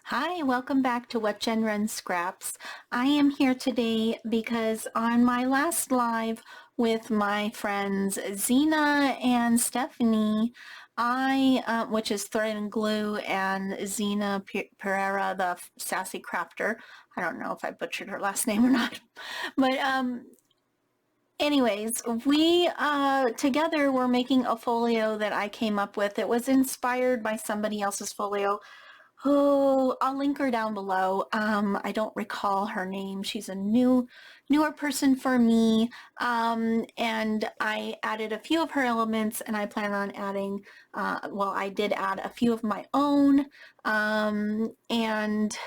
Hi, welcome back to What Jen Runs Scraps. I am here today because on my last live with my friends Zena and Stephanie, which is Thread and Glue, and Zena Pereira, the Sassy Crafter. I don't know if I butchered her last name or not, but anyways, we together were making a folio that I came up with. It was inspired by somebody else's folio. Oh, I'll link her down below. I don't recall her name. She's a newer person for me. And I added a few of her elements, and I plan on adding, I did add a few of my own, and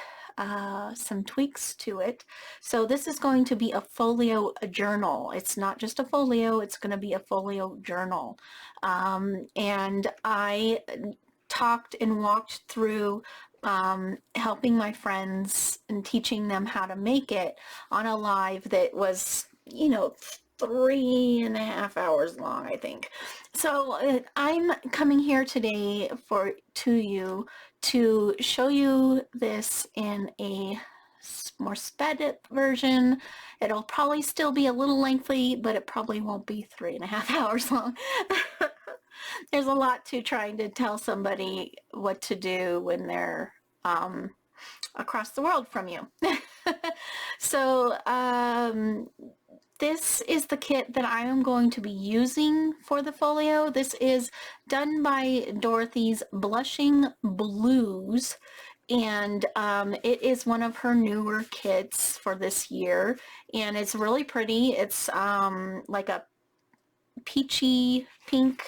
some tweaks to it. So this is going to be a folio journal. It's not just a folio, it's going to be a folio journal. And I talked and walked through helping my friends and teaching them how to make it on a live that was, 3.5 hours long, I think. So I'm coming here today to you to show you this in a more sped up version. It'll probably still be a little lengthy, but it probably won't be 3.5 hours long. There's a lot to trying to tell somebody what to do when they're across the world from you. So this is the kit that I am going to be using for the folio. This is done by Dorothy's Blushing Blues, and it is one of her newer kits for this year, and it's really pretty. It's like a peachy pink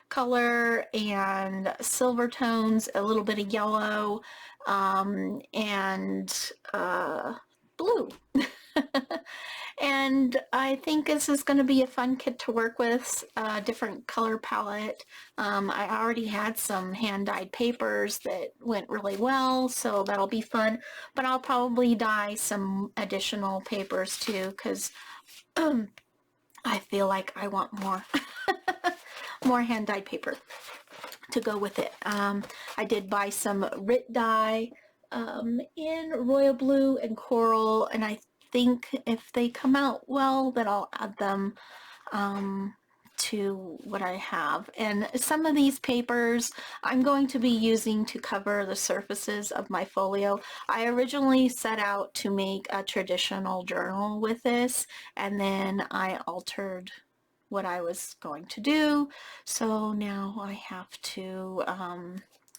color and silver tones, a little bit of yellow, and blue. And I think this is going to be a fun kit to work with, a different color palette. I already had some hand-dyed papers that went really well, so that'll be fun. But I'll probably dye some additional papers too, because I feel like I want more more hand-dyed paper to go with it. I did buy some Rit dye in royal blue and coral, and I think if they come out well, then I'll add them to what I have. And some of these papers I'm going to be using to cover the surfaces of my folio. I originally set out to make a traditional journal with this, and then I altered what I was going to do. So now I have to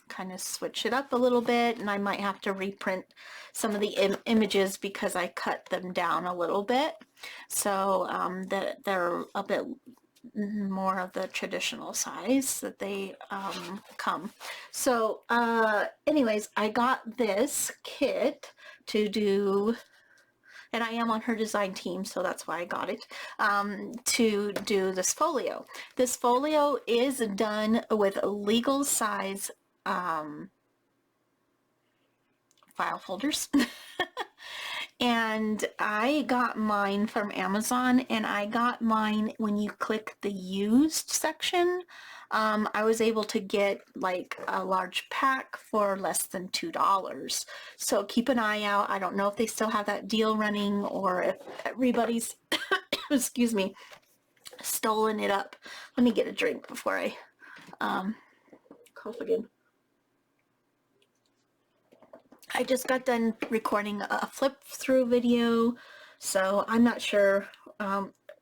kind of switch it up a little bit, and I might have to reprint some of the images because I cut them down a little bit, so that they're a bit more of the traditional size that they come. So anyways, I got this kit to do, and I am on her design team, so that's why I got it, to do this folio. This folio is done with legal size file folders. And I got mine from Amazon, and I got mine when you click the used section. I was able to get like a large pack for less than $2. So keep an eye out. I don't know if they still have that deal running or if everybody's, excuse me, stolen it up. Let me get a drink before I cough again. I just got done recording a flip through video, so I'm not sure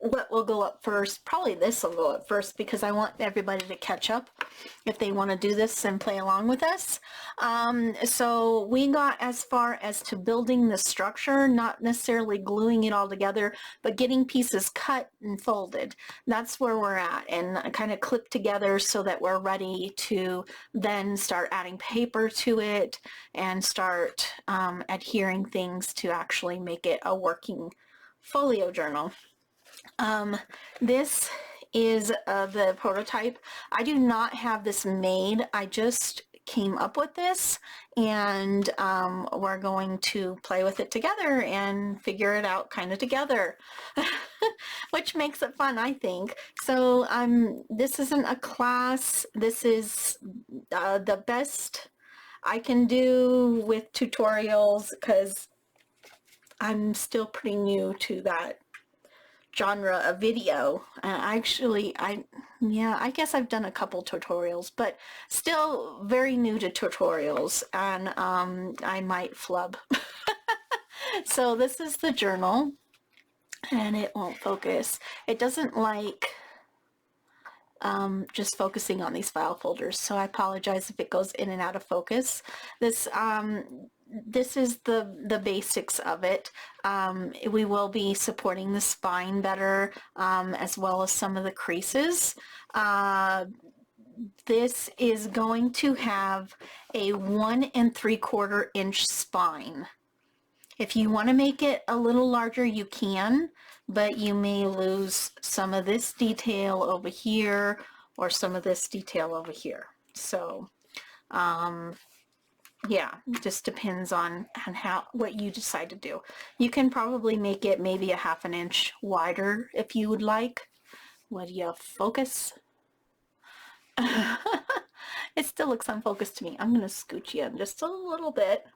what will go up first. Probably this will go up first because I want everybody to catch up if they want to do this and play along with us. So we got as far as to building the structure, not necessarily gluing it all together, but getting pieces cut and folded. That's where we're at, and kind of clipped together so that we're ready to then start adding paper to it and start adhering things to actually make it a working folio journal. This is the prototype. I do not have this made. I just came up with this, and we're going to play with it together and figure it out kind of together, which makes it fun, I think. So this isn't a class. This is the best I can do with tutorials because I'm still pretty new to that genre of video. Yeah, I guess I've done a couple tutorials, but still very new to tutorials, and I might flub. So this is the journal, and it won't focus. It doesn't like just focusing on these file folders, so I apologize if it goes in and out of focus. This is the basics of it. We will be supporting the spine better, as well as some of the creases. This is going to have a 1 3/4 inch spine. If you want to make it a little larger, you can, but you may lose some of this detail over here or some of this detail over here. So, yeah, it just depends on what you decide to do. You can probably make it maybe a 1/2 inch wider if you would like. Would you focus? It still looks unfocused to me. I'm going to scooch you in just a little bit.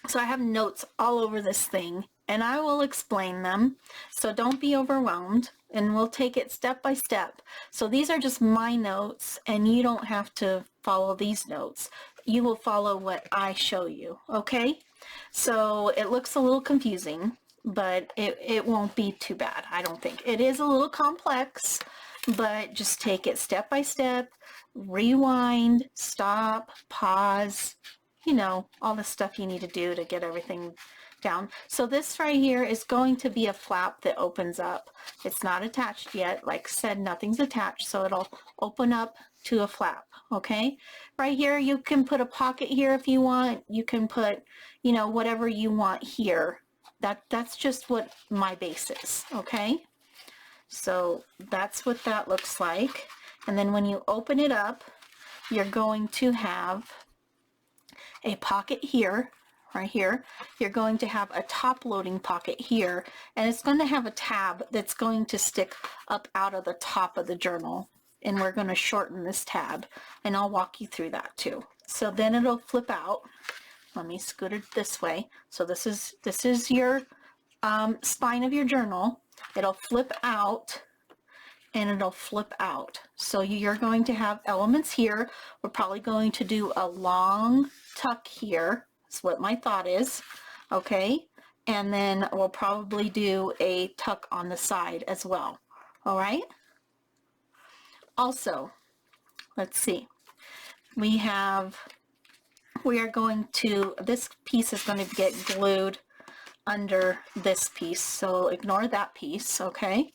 So I have notes all over this thing, and I will explain them. So don't be overwhelmed, and we'll take it step by step. So these are just my notes, and you don't have to follow these notes. You will follow what I show you, okay? So it looks a little confusing, but it won't be too bad, I don't think. It is a little complex, but just take it step by step, rewind, stop, pause, you know, all the stuff you need to do to get everything down. So this right here is going to be a flap that opens up. It's not attached yet. Like I said, nothing's attached, so it'll open up to a flap, okay? Right here, you can put a pocket here if you want. You can put, you know, whatever you want here. That's just what my base is, okay? So that's what that looks like. And then when you open it up, you're going to have a pocket here, right here. You're going to have a top loading pocket here, and it's going to have a tab that's going to stick up out of the top of the journal, and we're going to shorten this tab, and I'll walk you through that too. So then it'll flip out. Let me scoot it this way. So this is your spine of your journal. It'll flip out, and it'll flip out. So you're going to have elements here. We're probably going to do a long tuck here. That's what my thought is, okay? And then we'll probably do a tuck on the side as well, all right? Also, let's see. We are going to, this piece is going to get glued under this piece, so ignore that piece, okay?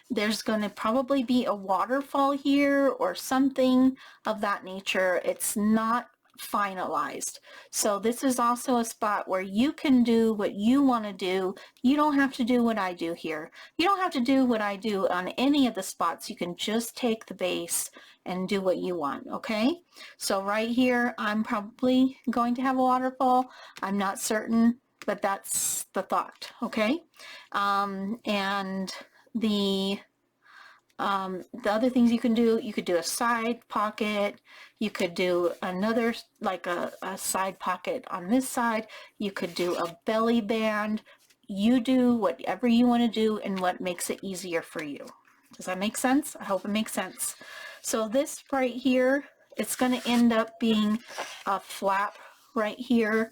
There's going to probably be a waterfall here or something of that nature. It's not finalized. So this is also a spot where you can do what you want to do. You don't have to do what I do here. You don't have to do what I do on any of the spots. You can just take the base and do what you want, okay? So right here, I'm probably going to have a waterfall. I'm not certain, but that's the thought, okay? And the other things you could do a side pocket, you could do another, like a side pocket on this side, you could do a belly band. You do whatever you want to do and what makes it easier for you. Does that make sense? I hope it makes sense. So this right here, it's going to end up being a flap right here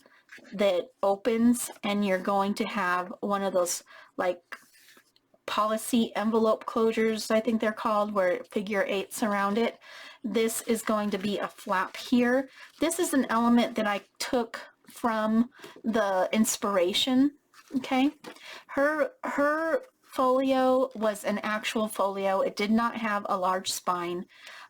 that opens, and you're going to have one of those like policy envelope closures, I think they're called, where figure 8s around it. This is going to be a flap here. This is an element that I took from the inspiration, okay? Her folio was an actual folio. It did not have a large spine,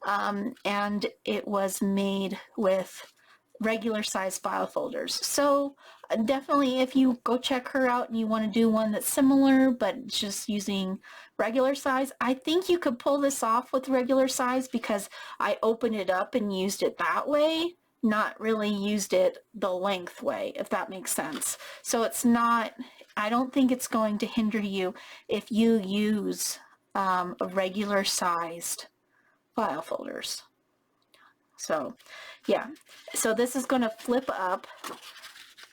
and it was made with regular size file folders. So definitely, if you go check her out and you want to do one that's similar but just using regular size, I think you could pull this off with regular size, because I opened it up and used it that way, not really used it the length way, if that makes sense. So it's not, I don't think it's going to hinder you if you use regular sized file folders. So yeah, so this is going to flip up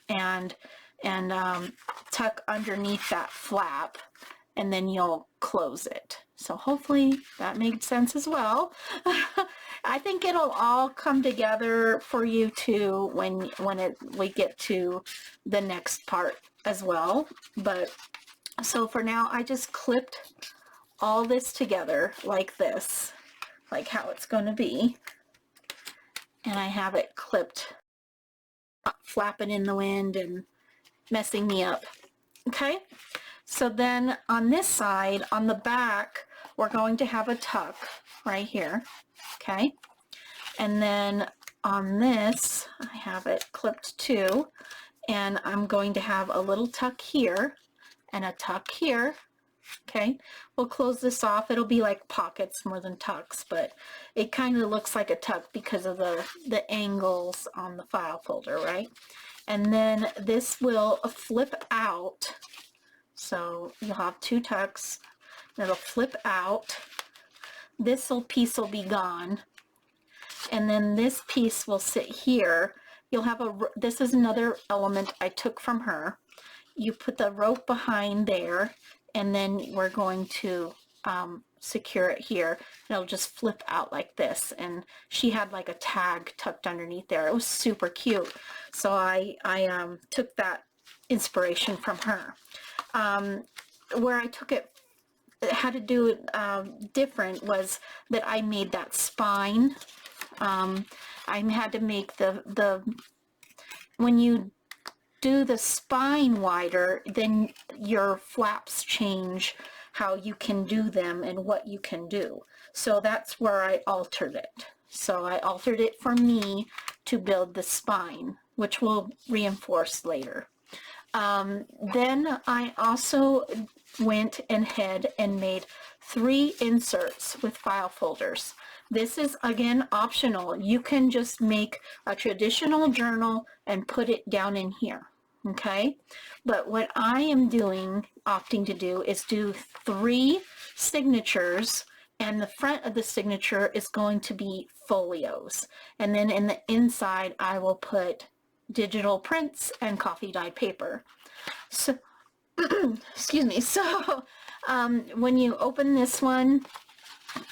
and tuck underneath that flap, and then you'll close it. So hopefully that made sense as well. I think it'll all come together for you too when we get to the next part as well. But so for now, I just clipped all this together like this, like how it's going to be. And I have it clipped, flapping in the wind and messing me up. Okay, so then on this side, on the back, we're going to have a tuck right here. Okay, and then on this, I have it clipped too, and I'm going to have a little tuck here and a tuck here. Okay, we'll close this off. It'll be like pockets more than tucks, but it kind of looks like a tuck because of the angles on the file folder, right? And then this will flip out. So you'll have two tucks. It'll flip out. This piece will be gone. And then this piece will sit here. You'll have this is another element I took from her. You put the rope behind there, and then we're going to secure it here. It'll just flip out like this, and she had like a tag tucked underneath there. It was super cute, so I took that inspiration from her. Where I took it, how to do it different was that I made that spine. I had to make when you do the spine wider, then your flaps change how you can do them and what you can do. So that's where I altered it. So I altered it for me to build the spine, which we'll reinforce later. Then I also went ahead and made 3 inserts with file folders. This is, again, optional. You can just make a traditional journal and put it down in here, okay? But what I am opting to do is do 3 signatures, and the front of the signature is going to be folios. And then in the inside, I will put digital prints and coffee dyed paper. So, excuse me. So when you open this one,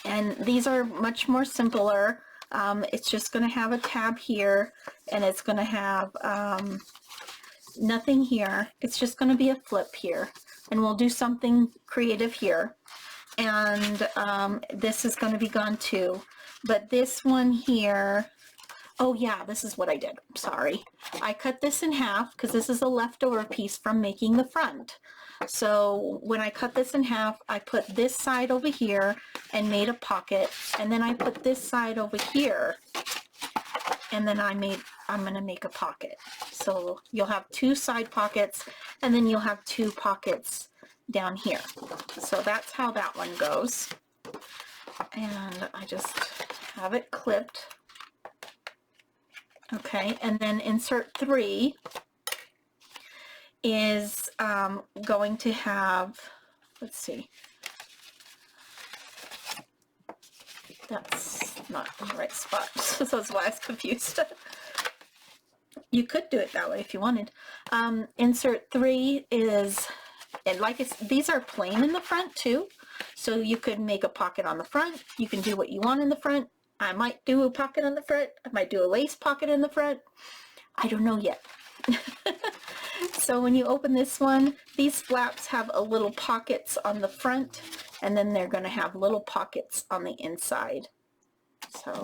and these are much more simpler, it's just going to have a tab here, and it's going to have nothing here. It's just going to be a flip here, and we'll do something creative here. And this is going to be gone too. But this one here, oh yeah, this is what I did. Sorry. I cut this in half because this is a leftover piece from making the front. So when I cut this in half, I put this side over here and made a pocket, and then I put this side over here, and then I'm going to make a pocket. So you'll have 2 side pockets, and then you'll have 2 pockets down here. So that's how that one goes. And I just have it clipped. Okay, and then insert 3 is going to have, let's see, that's not in the right spot, so that's why I was confused. You could do it that way if you wanted. Insert 3 is, and these are plain in the front too, so you could make a pocket on the front. You can do what you want in the front. I might do a pocket on the front. I might do a lace pocket in the front. I don't know yet. So when you open this one, these flaps have a little pockets on the front, and then they're going to have little pockets on the inside. So,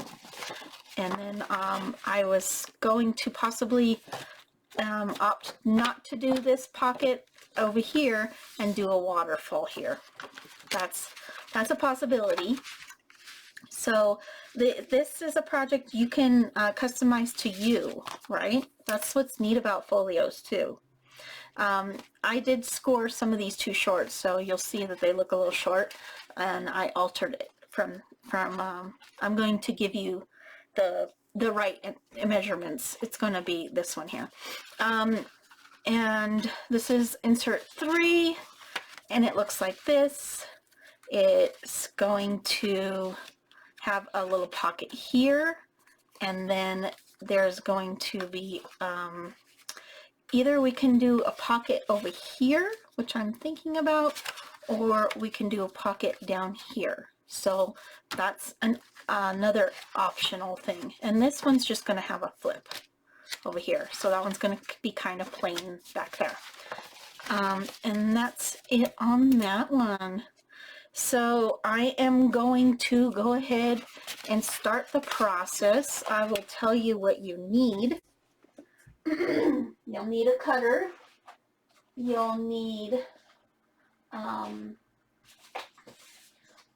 and then I was going to possibly opt not to do this pocket over here and do a waterfall here. That's a possibility. So this is a project you can customize to you, right? That's what's neat about folios too. I did score some of these too short, so you'll see that they look a little short, and I altered it from I'm going to give you the right measurements. It's going to be this one here. And this is insert 3, and it looks like this. It's going to have a little pocket here, And then there's going to be, either we can do a pocket over here, which I'm thinking about, or we can do a pocket down here. So that's another optional thing. And this one's just going to have a flip over here. So that one's going to be kind of plain back there. And that's it on that one. So I am going to go ahead and start the process. I will tell you what you need. You'll need a cutter. You'll need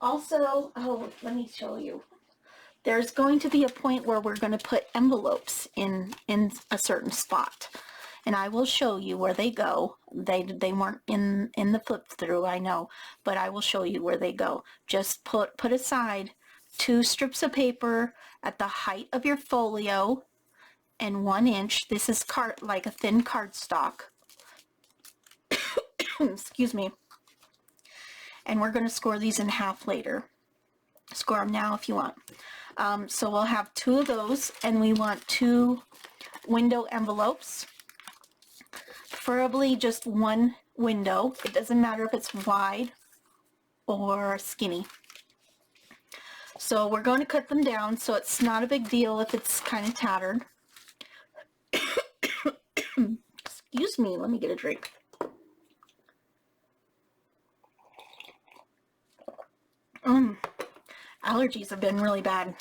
also, oh, let me show you. There's going to be a point where we're going to put envelopes in a certain spot. And I will show you where they go. They weren't in the flip through, I know, but I will show you where they go. Just put aside 2 strips of paper at the height of your folio and 1 inch. This is like a thin cardstock. Excuse me. And we're going to score these in half later. Score them now if you want. So we'll have 2 of those, and we want 2 window envelopes. Preferably just 1 window. It doesn't matter if it's wide or skinny. So we're going to cut them down so it's not a big deal if it's kind of tattered. Excuse me, let me get a drink. Allergies have been really bad.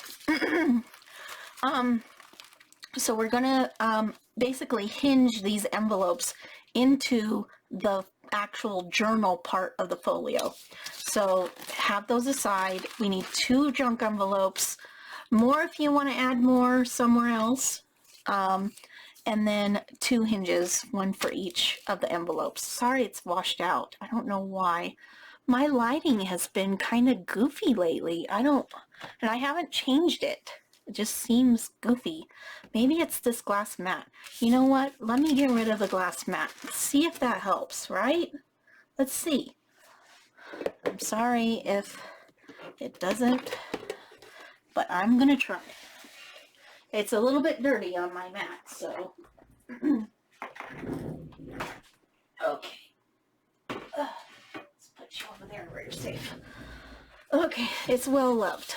So we're gonna basically hinge these envelopes into the actual journal part of the folio. So have those aside. We need 2 junk envelopes, more if you want to add more somewhere else, and then 2 hinges, 1 for each of the envelopes. Sorry it's washed out. I don't know why. My lighting has been kind of goofy lately. And I haven't changed it. It just seems goofy. Maybe it's this glass mat. You know what? Let me get rid of the glass mat. See if that helps, right? Let's see. I'm sorry if it doesn't, but I'm gonna try. It's a little bit dirty on my mat, so. Okay. Let's put you over there where you're safe. Okay, it's well loved.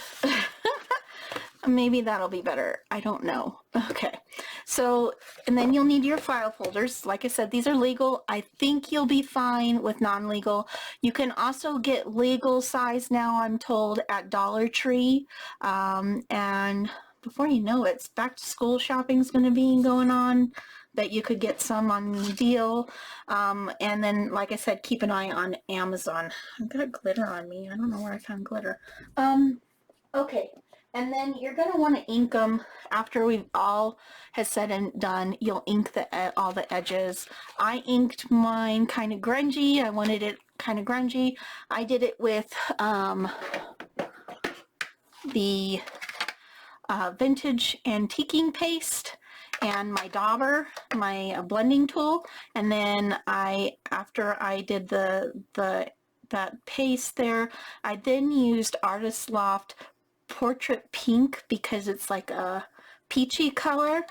Maybe that'll be better. I don't know. Okay. So, and then you'll need your file folders. Like I said, these are legal. I think you'll be fine with non-legal. You can also get legal size now, I'm told, at Dollar Tree. And before you know it, back to school shopping is going to be going on. That you could get some on deal. And then, like I said, keep an eye on Amazon. I've got glitter on me. I don't know where I found glitter. Okay. And then you're going to want to ink them after we've all has said and done. You'll ink all the edges. I inked mine kind of grungy. I wanted it kind of grungy. I did it with the vintage antiquing paste and my dauber, my blending tool. And then after I did that paste there, I then used Artist Loft Portrait Pink because it's like a peachy color,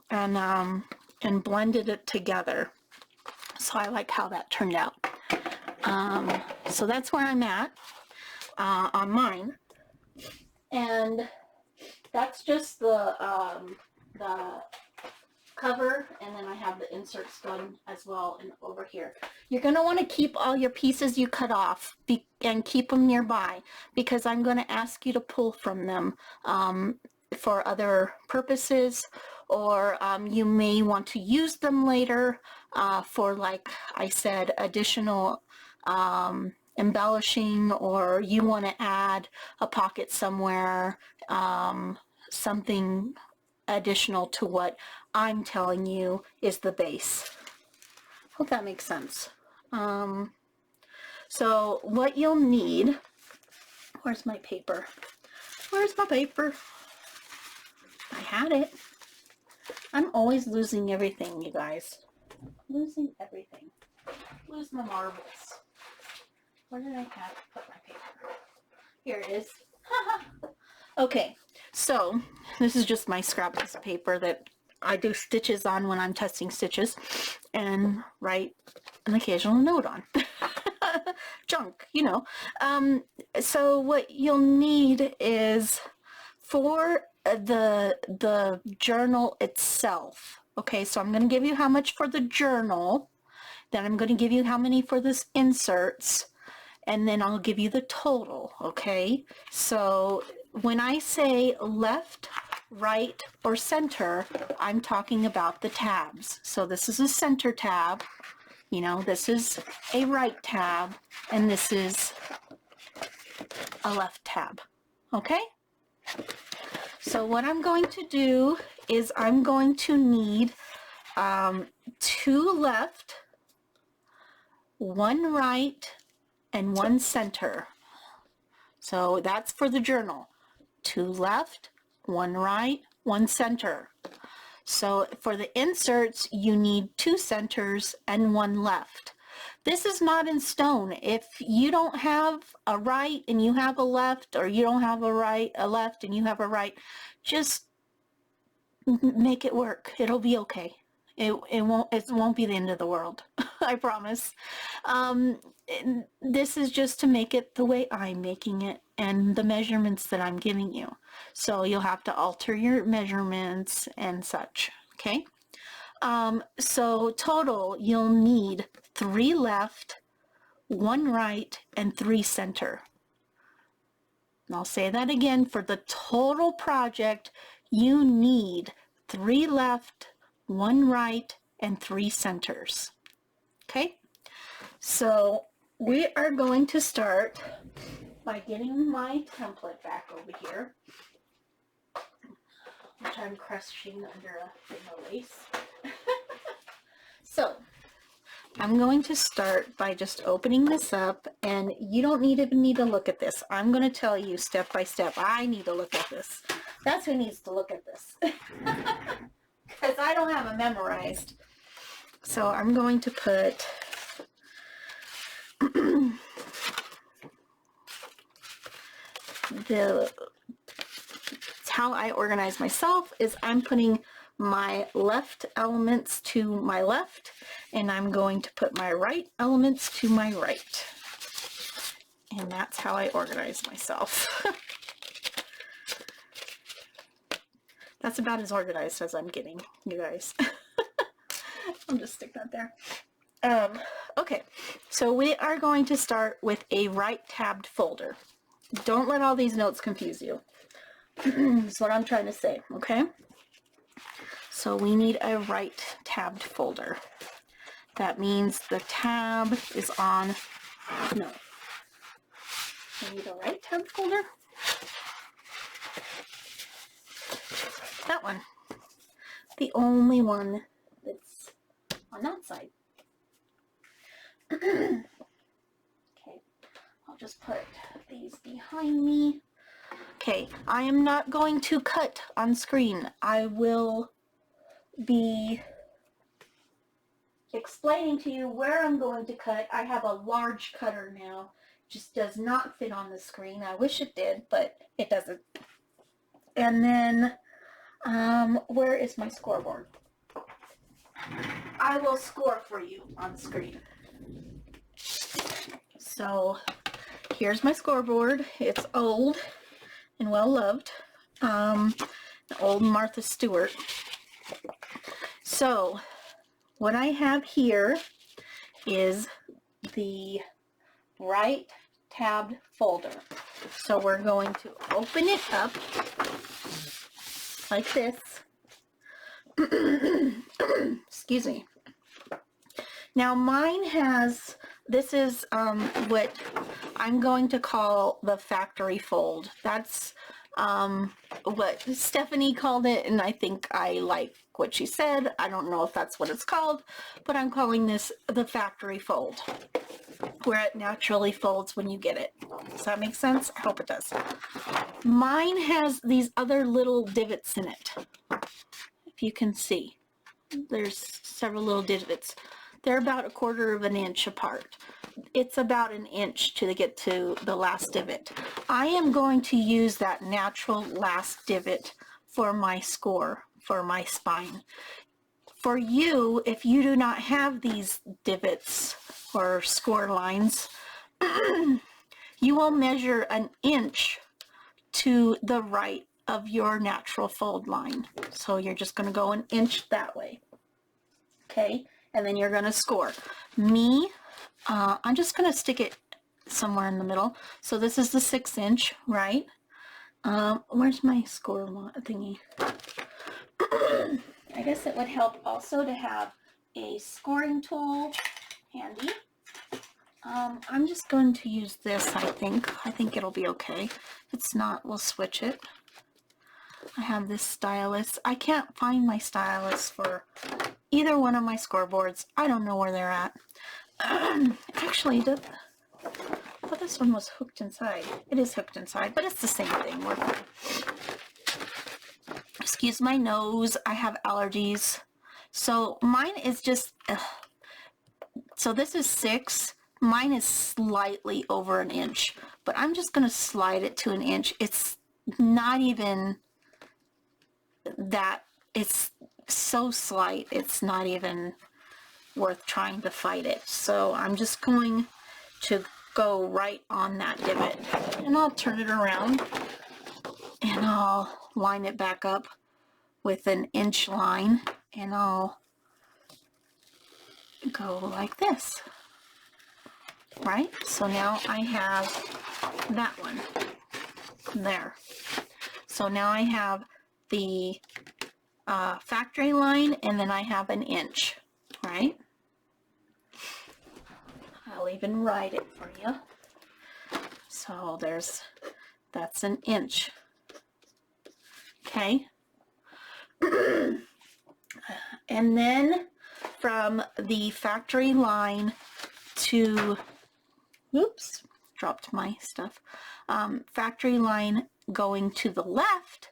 and blended it together. So I like how that turned out. So that's where I'm at on mine, and that's just the cover, and then I have the inserts done as well and over here. You're going to want to keep all your pieces you cut off and keep them nearby, because I'm going to ask you to pull from them for other purposes, or you may want to use them later for, like I said, additional embellishing, or you want to add a pocket somewhere, something additional to what I'm telling you is the base. Hope that makes sense. So what you'll need, where's my paper? Where's my paper? I had it. I'm always losing everything, you guys. Losing everything. Lose my marbles. Where did I put my paper? Here it is. Okay, So this is just my scrap piece of paper that I do stitches on when I'm testing stitches and write an occasional note on. Junk, you know. So what you'll need is for the journal itself. Okay, so I'm going to give you how much for the journal, then I'm going to give you how many for this inserts, and then I'll give you the total. Okay, so when I say left, right, or center, I'm talking about the tabs. So this is a center tab, you know, this is a right tab, and this is a left tab. Okay? So what I'm going to do is I'm going to need 2 left, 1 right, and 1 center. So that's for the journal. 2 left, 1 right, 1 center. So for the inserts, you need 2 centers and 1 left. This is not in stone. If you don't have a right and you have a left, or you don't have a left and you have a right, just make it work. It'll be okay. It won't be the end of the world. I promise. This is just to make it the way I'm making it and the measurements that I'm giving you. So you'll have to alter your measurements and such. Okay. So total, you'll need 3 left, 1 right, and 3 center. And I'll say that again. For the total project, you need 3 left, 1 right, and 3 centers. Okay? So we are going to start by getting my template back over here, which I'm crushing under a thing of lace. So I'm going to start by just opening this up, and you don't even need to look at this. I'm going to tell you step by step. I need to look at this. That's who needs to look at this. Because I don't have it memorized. So I'm going to put how I organize myself is I'm putting my left elements to my left, and I'm going to put my right elements to my right. And that's how I organize myself. That's about as organized as I'm getting, you guys. I'll just stick that there. Okay, so we are going to start with a right tabbed folder. Don't let all these notes confuse you. That's what I'm trying to say, okay? So we need a right tabbed folder. That means the tab is on, no. We need a right tabbed folder. That one. The only one that's on that side. Okay, I'll just put these behind me. Okay, I am not going to cut on screen. I will be explaining to you where I'm going to cut. I have a large cutter now. Just does not fit on the screen. I wish it did, but it doesn't. And then, where is my scoreboard? I will score for you on screen. So here's my scoreboard. It's old and well loved. Old Martha Stewart. So what I have here is the right tabbed folder. So we're going to open it up like this. Excuse me. Now mine has, this is what I'm going to call the factory fold. That's what Stephanie called it, and I think I like what she said. I don't know if that's what it's called, but I'm calling this the factory fold, where it naturally folds when you get it. Does that make sense? I hope it does. Mine has these other little divots in it. If you can see, there's several little divots. They're about 1/4 of an inch apart. it's about an inch to get to the last divot. I am going to use that natural last divot for my score, for my spine. For you, if you do not have these divots or score lines, you will measure an inch to the right of your natural fold line. So you're just going to go an inch that way. Okay, and then you're going to score. Me, I'm just going to stick it somewhere in the middle. So this is the 6 inch, right? Where's my score thingy? I guess it would help also to have a scoring tool handy. I'm just going to use this, I think. I think it'll be okay. If it's not, we'll switch it. I have this stylus. I can't find my stylus for either one of my scoreboards. I don't know where they're at. Actually, I thought this one was hooked inside. It is hooked inside, but it's the same thing. We're fine. Excuse my nose. I have allergies. So mine is just, so this is 6. Mine is slightly over an inch, but I'm just going to slide it to an inch. It's not even that, it's so slight, it's not even worth trying to fight it. So I'm just going to go right on that divot, and I'll turn it around and I'll line it back up with an inch line, and I'll go like this. Right? So now I have that one there. So now I have the factory line, and then I have an inch, right? I'll even write it for you. So that's an inch. Okay. And then from the factory line to, oops, dropped my stuff. Factory line going to the left,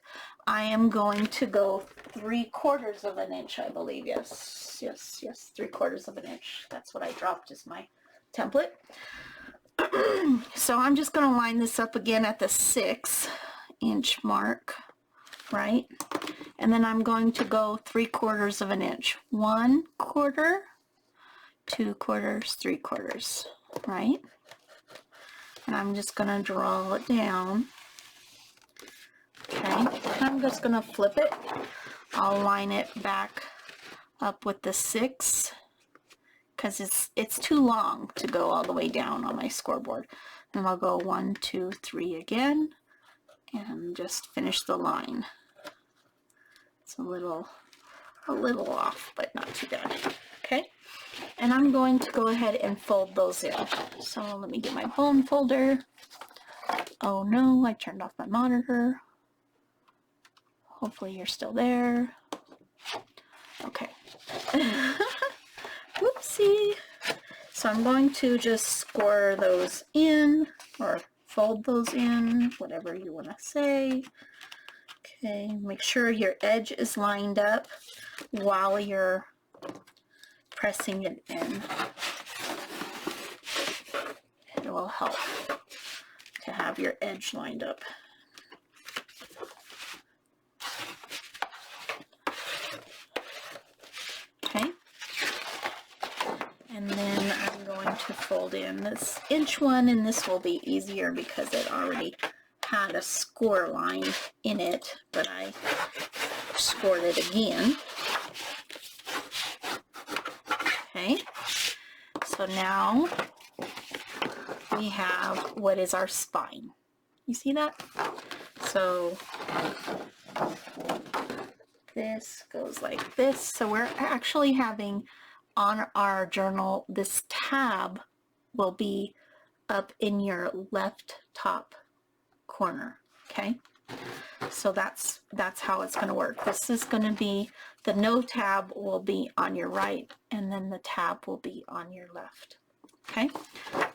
I am going to go 3/4 of an inch, I believe. Yes, 3/4 of an inch. That's what I dropped as my template. So I'm just going to line this up again at the 6 inch mark, right? And then I'm going to go 3/4 of an inch. 1/4, 2/4, 3/4, right? And I'm just going to draw it down. Okay, I'm just going to flip it. I'll line it back up with the 6 because it's too long to go all the way down on my scoreboard. And I'll go 1, 2, 3 again and just finish the line. It's a little off, but not too bad. Okay, and I'm going to go ahead and fold those in. So let me get my bone folder. Oh no, I turned off my monitor. Hopefully you're still there. Okay. Whoopsie. So I'm going to just score those in, or fold those in, whatever you want to say. Okay, make sure your edge is lined up while you're pressing it in. It will help to have your edge lined up. Okay, and then I'm going to fold in this inch one, and this will be easier because it already had a score line in it, but I scored it again. Okay, so now we have what is our spine. You see that? So this goes like this. So we're actually having on our journal, this tab will be up in your left top corner. Okay, so that's how it's going to work. This is going to be, the no tab will be on your right, and then the tab will be on your left. Okay,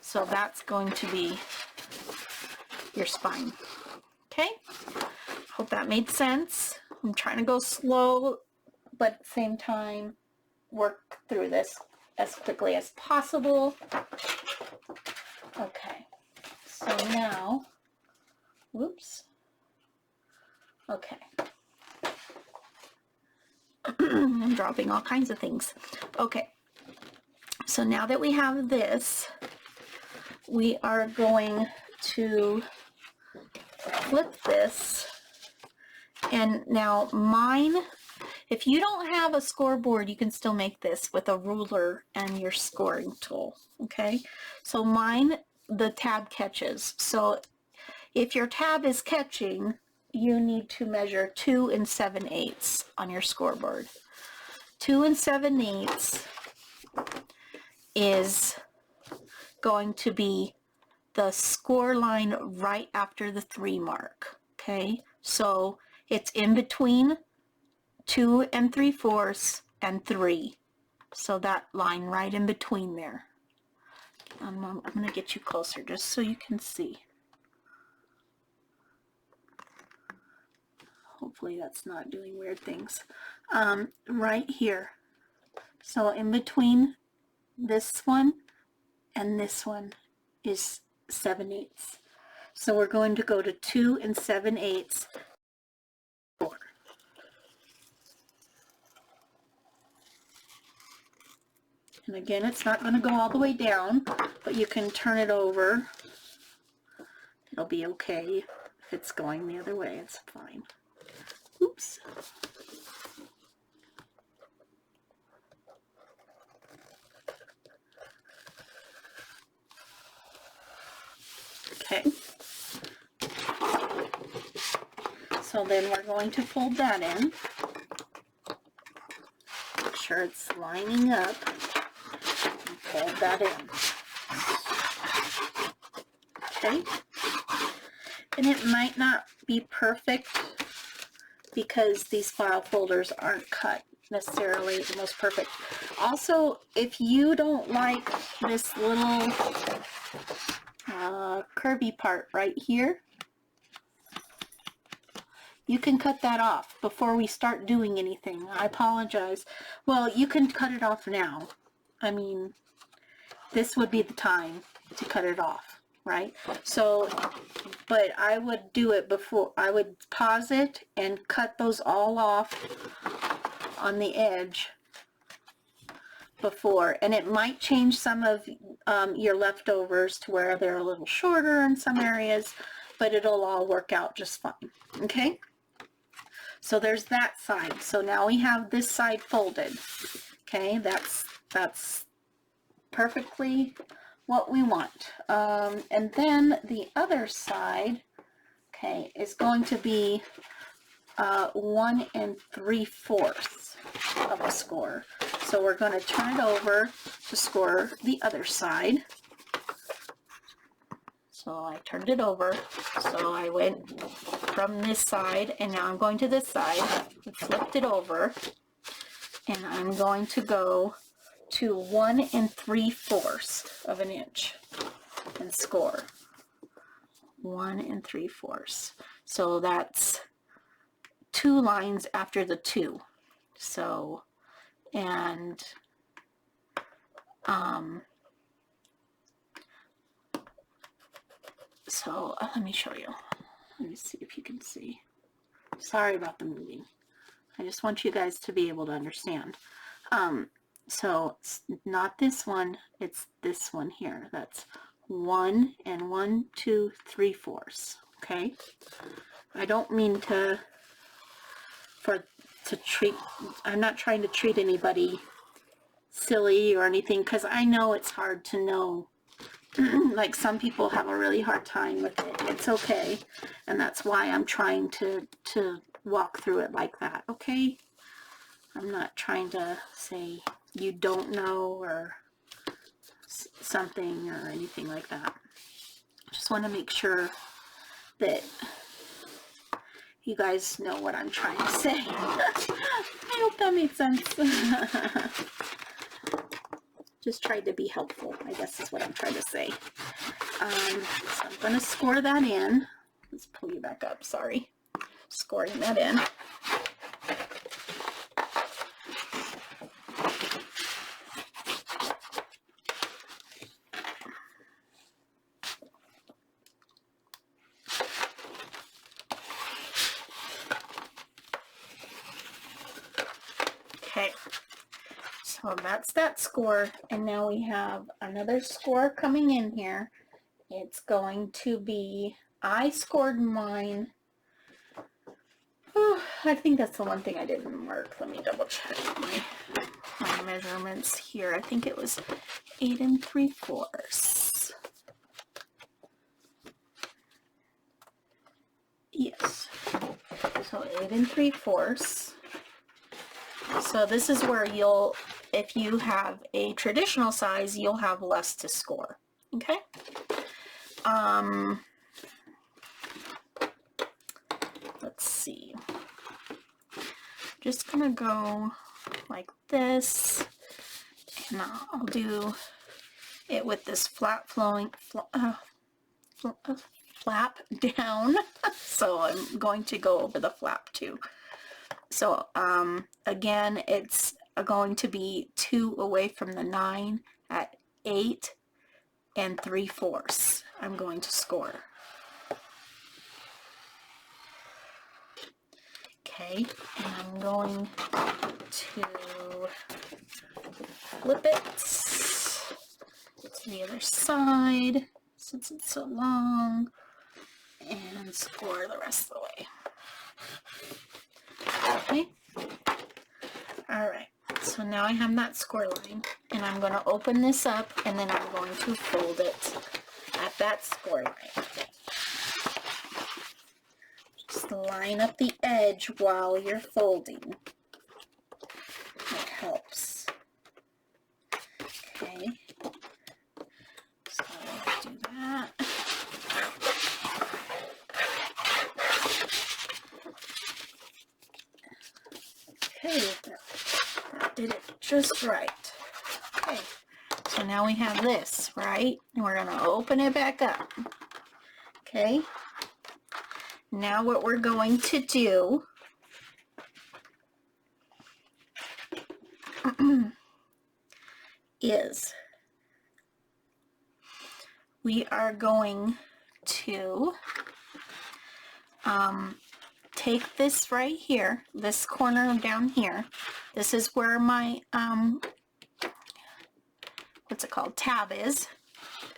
so that's going to be your spine. Okay, hope that made sense. I'm trying to go slow, but at the same time work through this as quickly as possible. Okay, so now, whoops, okay. I'm dropping all kinds of things. Okay, so now that we have this, we are going to flip this, and now mine, if you don't have a scoreboard, you can still make this with a ruler and your scoring tool, okay? So mine, the tab catches. So if your tab is catching, you need to measure 2 7/8 on your scoreboard. 2 7/8 is going to be the score line right after the 3 mark, okay? So it's in between 2 3/4 and 3. So that line right in between there. I'm going to get you closer just so you can see. Hopefully that's not doing weird things. Right here. So in between this one and this one is 7/8. So we're going to go to 2 7/8. And again, it's not going to go all the way down, but you can turn it over. It'll be okay if it's going the other way. It's fine. Oops. Okay. So then we're going to fold that in. Make sure it's lining up. And fold that in. Okay. And it might not be perfect because these file folders aren't cut necessarily the most perfect. Also, if you don't like this little curvy part right here, you can cut that off before we start doing anything. I apologize. Well, you can cut it off now. I mean, this would be the time to cut it off, right? So, but I would do it before. I would pause it and cut those all off on the edge before, and it might change some of your leftovers to where they're a little shorter in some areas, but it'll all work out just fine. Okay, so there's that side. So now we have this side folded. Okay, that's perfectly what we want. And then the other side, okay, is going to be 1 3/4 of a score. So we're going to turn it over to score the other side. So I turned it over. So I went from this side, and now I'm going to this side. I flipped it over, and I'm going to go to 1 3/4 of an inch and score. 1 3/4. So that's 2 lines after the 2. So, and so let me show you. Let me see if you can see. Sorry about the moving. I just want you guys to be able to understand. So it's not this one, it's this one here. That's 1 and 1 2 3/4. Okay. I don't mean to treat, I'm not trying to treat anybody silly or anything, because I know it's hard to know. Like, some people have a really hard time with it. It's okay, and that's why I'm trying to walk through it like that. Okay, I'm not trying to say you don't know or something or anything like that. Just want to make sure that you guys know what I'm trying to say. I hope that made sense. Just tried to be helpful, I guess is what I'm trying to say. So I'm going to score that in. Let's pull you back up, sorry. Scoring that in. So that's that score, and now we have another score coming in here. It's going to be, I scored mine. Oh, I think that's the one thing I didn't mark. Let me double check my measurements here. I think it was 8 3/4. Yes. So 8 3/4. So this is where you'll, if you have a traditional size, you'll have less to score. Okay. Let's see. Just gonna go like this, and I'll do it with this flat flowing flap down. So I'm going to go over the flap too. So again, it's going to be 2 away from the 9 at 8 3/4. I'm going to score. Okay, and I'm going to flip it to the other side since it's so long, and score the rest of the way. Okay. All right. So now I have that score line, and I'm going to open this up, and then I'm going to fold it at that score line. Just line up the edge while you're folding. It helps. Okay. So let's do that. Okay, that did it just right. Okay, so now we have this, right? And we're going to open it back up. Okay, now what we're going to do is we are going to take this right here, this corner down here. This is where my, what's it called, tab is.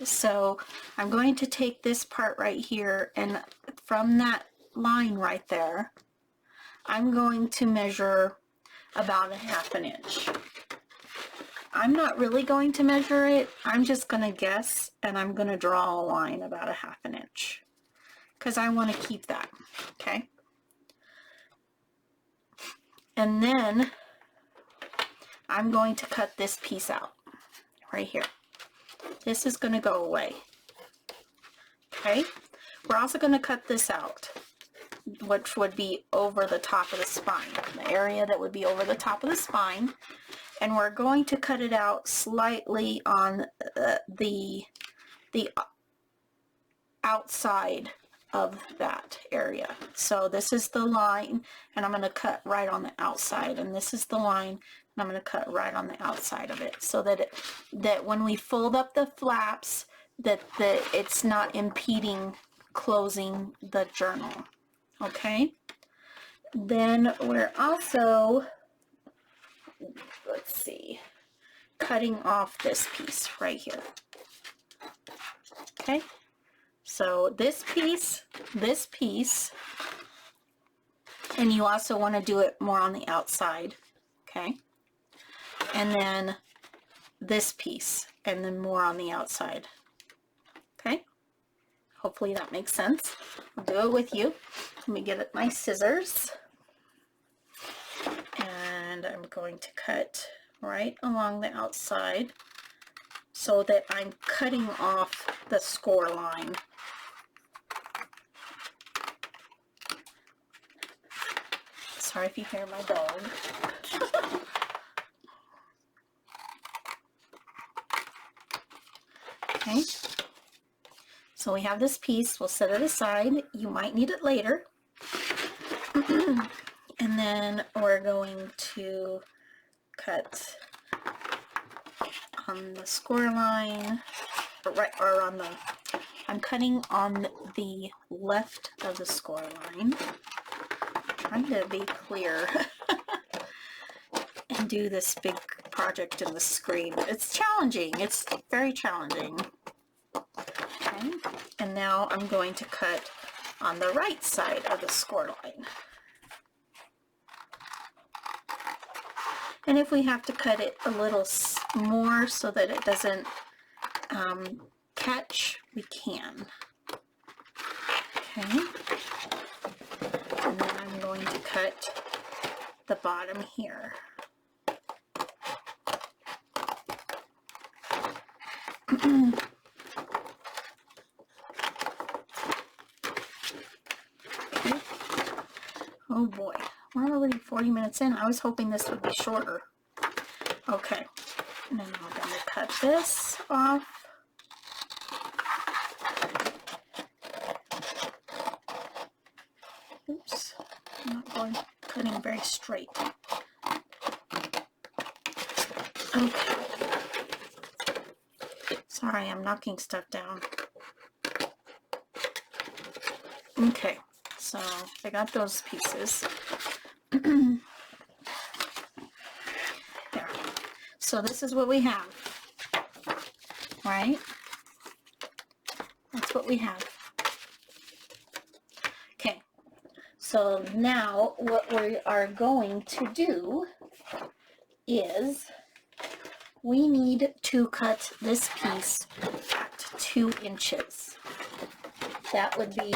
So I'm going to take this part right here, and from that line right there, I'm going to measure about 1/2 inch. I'm not really going to measure it. I'm just going to guess, and I'm going to draw a line about 1/2 inch because I want to keep that. Okay. And then I'm going to cut this piece out right here. This is going to go away. Okay. We're also going to cut this out, which would be over the top of the spine, the area that would be over the top of the spine. And we're going to cut it out slightly on the outside of that area. So this is the line, and I'm going to cut right on the outside, and this is the line, and I'm going to cut right on the outside of it, so that that when we fold up the flaps, that it's not impeding closing the journal. Okay. Then we're also, let's see, cutting off this piece right here. Okay. So this piece, and you also want to do it more on the outside, okay? And then this piece, and then more on the outside, okay? Hopefully that makes sense. I'll do it with you. Let me get my scissors, and I'm going to cut right along the outside so that I'm cutting off the score line. Sorry if you hear my dog. Okay, so we have this piece. We'll set it aside. You might need it later. And then we're going to cut on the score line, or on the, I'm cutting on the left of the score line. Trying to be clear and do this big project in the screen. It's challenging. It's very challenging. Okay, and now I'm going to cut on the right side of the score line. And if we have to cut it a little more so that it doesn't catch, we can. Okay, and then I'm going to cut the bottom here. Okay. Oh boy, we're already 40 minutes in. I was hoping this would be shorter. Okay, and then I'm going to cut this off. Oops, I'm not cutting very straight. Okay. Sorry, I'm knocking stuff down. Okay, so I got those pieces. There. So this is what we have, right? That's what we have. Okay, so now what we are going to do is we need to cut this piece at 2 inches. That would be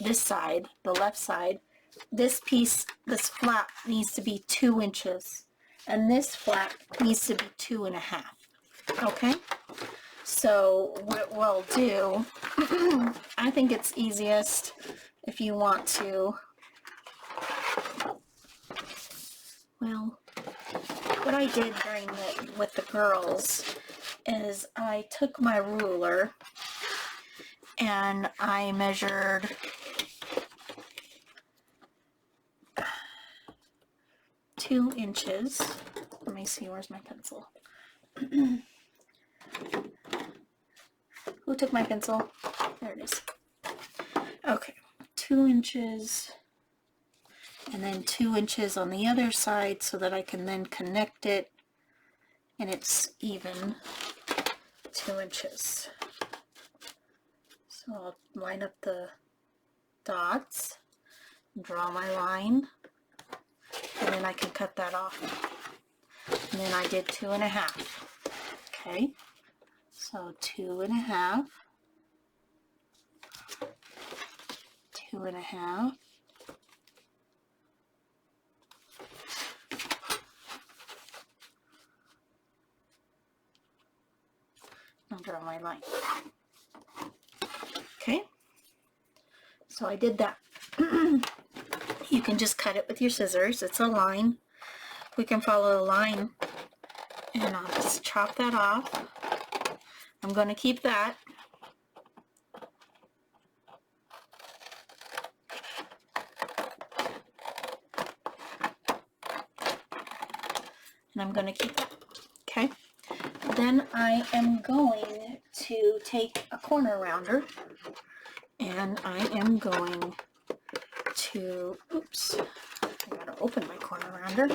this side, the left side. This piece, this flap needs to be 2 inches. And this flap needs to be 2.5. Okay? So what we'll do, I think it's easiest if you want to, well, what I did with the girls is I took my ruler and I measured 2 inches. Let me see, where's my pencil? Who took my pencil? There it is. Okay, 2 inches, and then 2 inches on the other side so that I can then connect it and it's even 2 inches. So I'll line up the dots, draw my line, and then I can cut that off. And then I did 2.5. Okay, so 2.5, 2.5, I'll draw my line. Okay, so I did that. You can just cut it with your scissors. It's a line. We can follow the line, and I'll just chop that off. I'm going to keep that. And I'm going to keep that. Okay. Then I am going to take a corner rounder, and I am going to, oops, I gotta open my corner rounder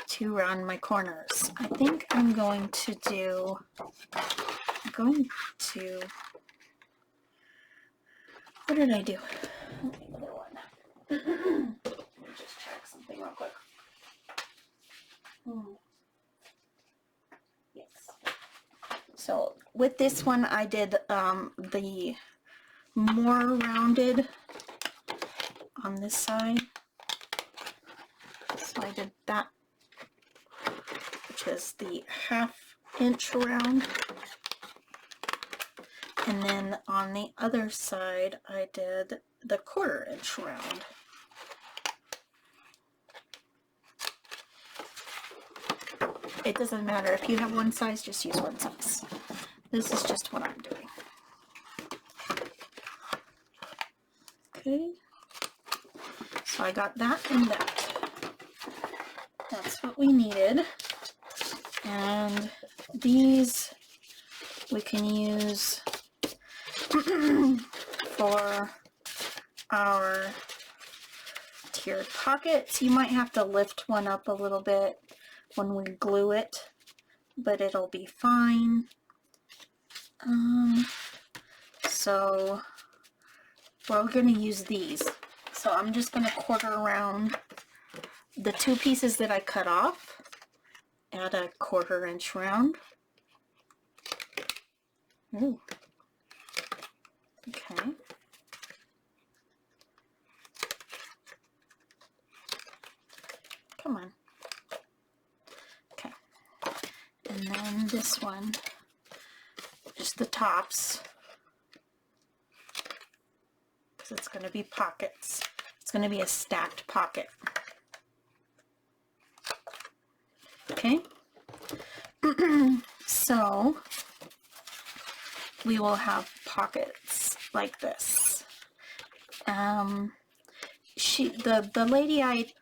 to round my corners. I think I'm going to do, what did I do? Another one. Let me just check something real quick. Yes. So with this one, I did the more rounded on this side. So I did that, which is the 1/2 inch round. And then on the other side, I did the 1/4 inch round. It doesn't matter. If you have one size, just use one size. This is just what I'm doing. Okay. So I got that and that. That's what we needed. And these we can use for our tiered pockets. You might have to lift one up a little bit when we glue it, but it'll be fine. So we're going to use these. So I'm just going to quarter around the 2 pieces that I cut off, add a 1/4 inch round. Ooh. Okay. Come on. Okay. And then this one, just the tops, because it's going to be pockets. It's going to be a stacked pocket. Okay. So we will have pockets like this. The lady I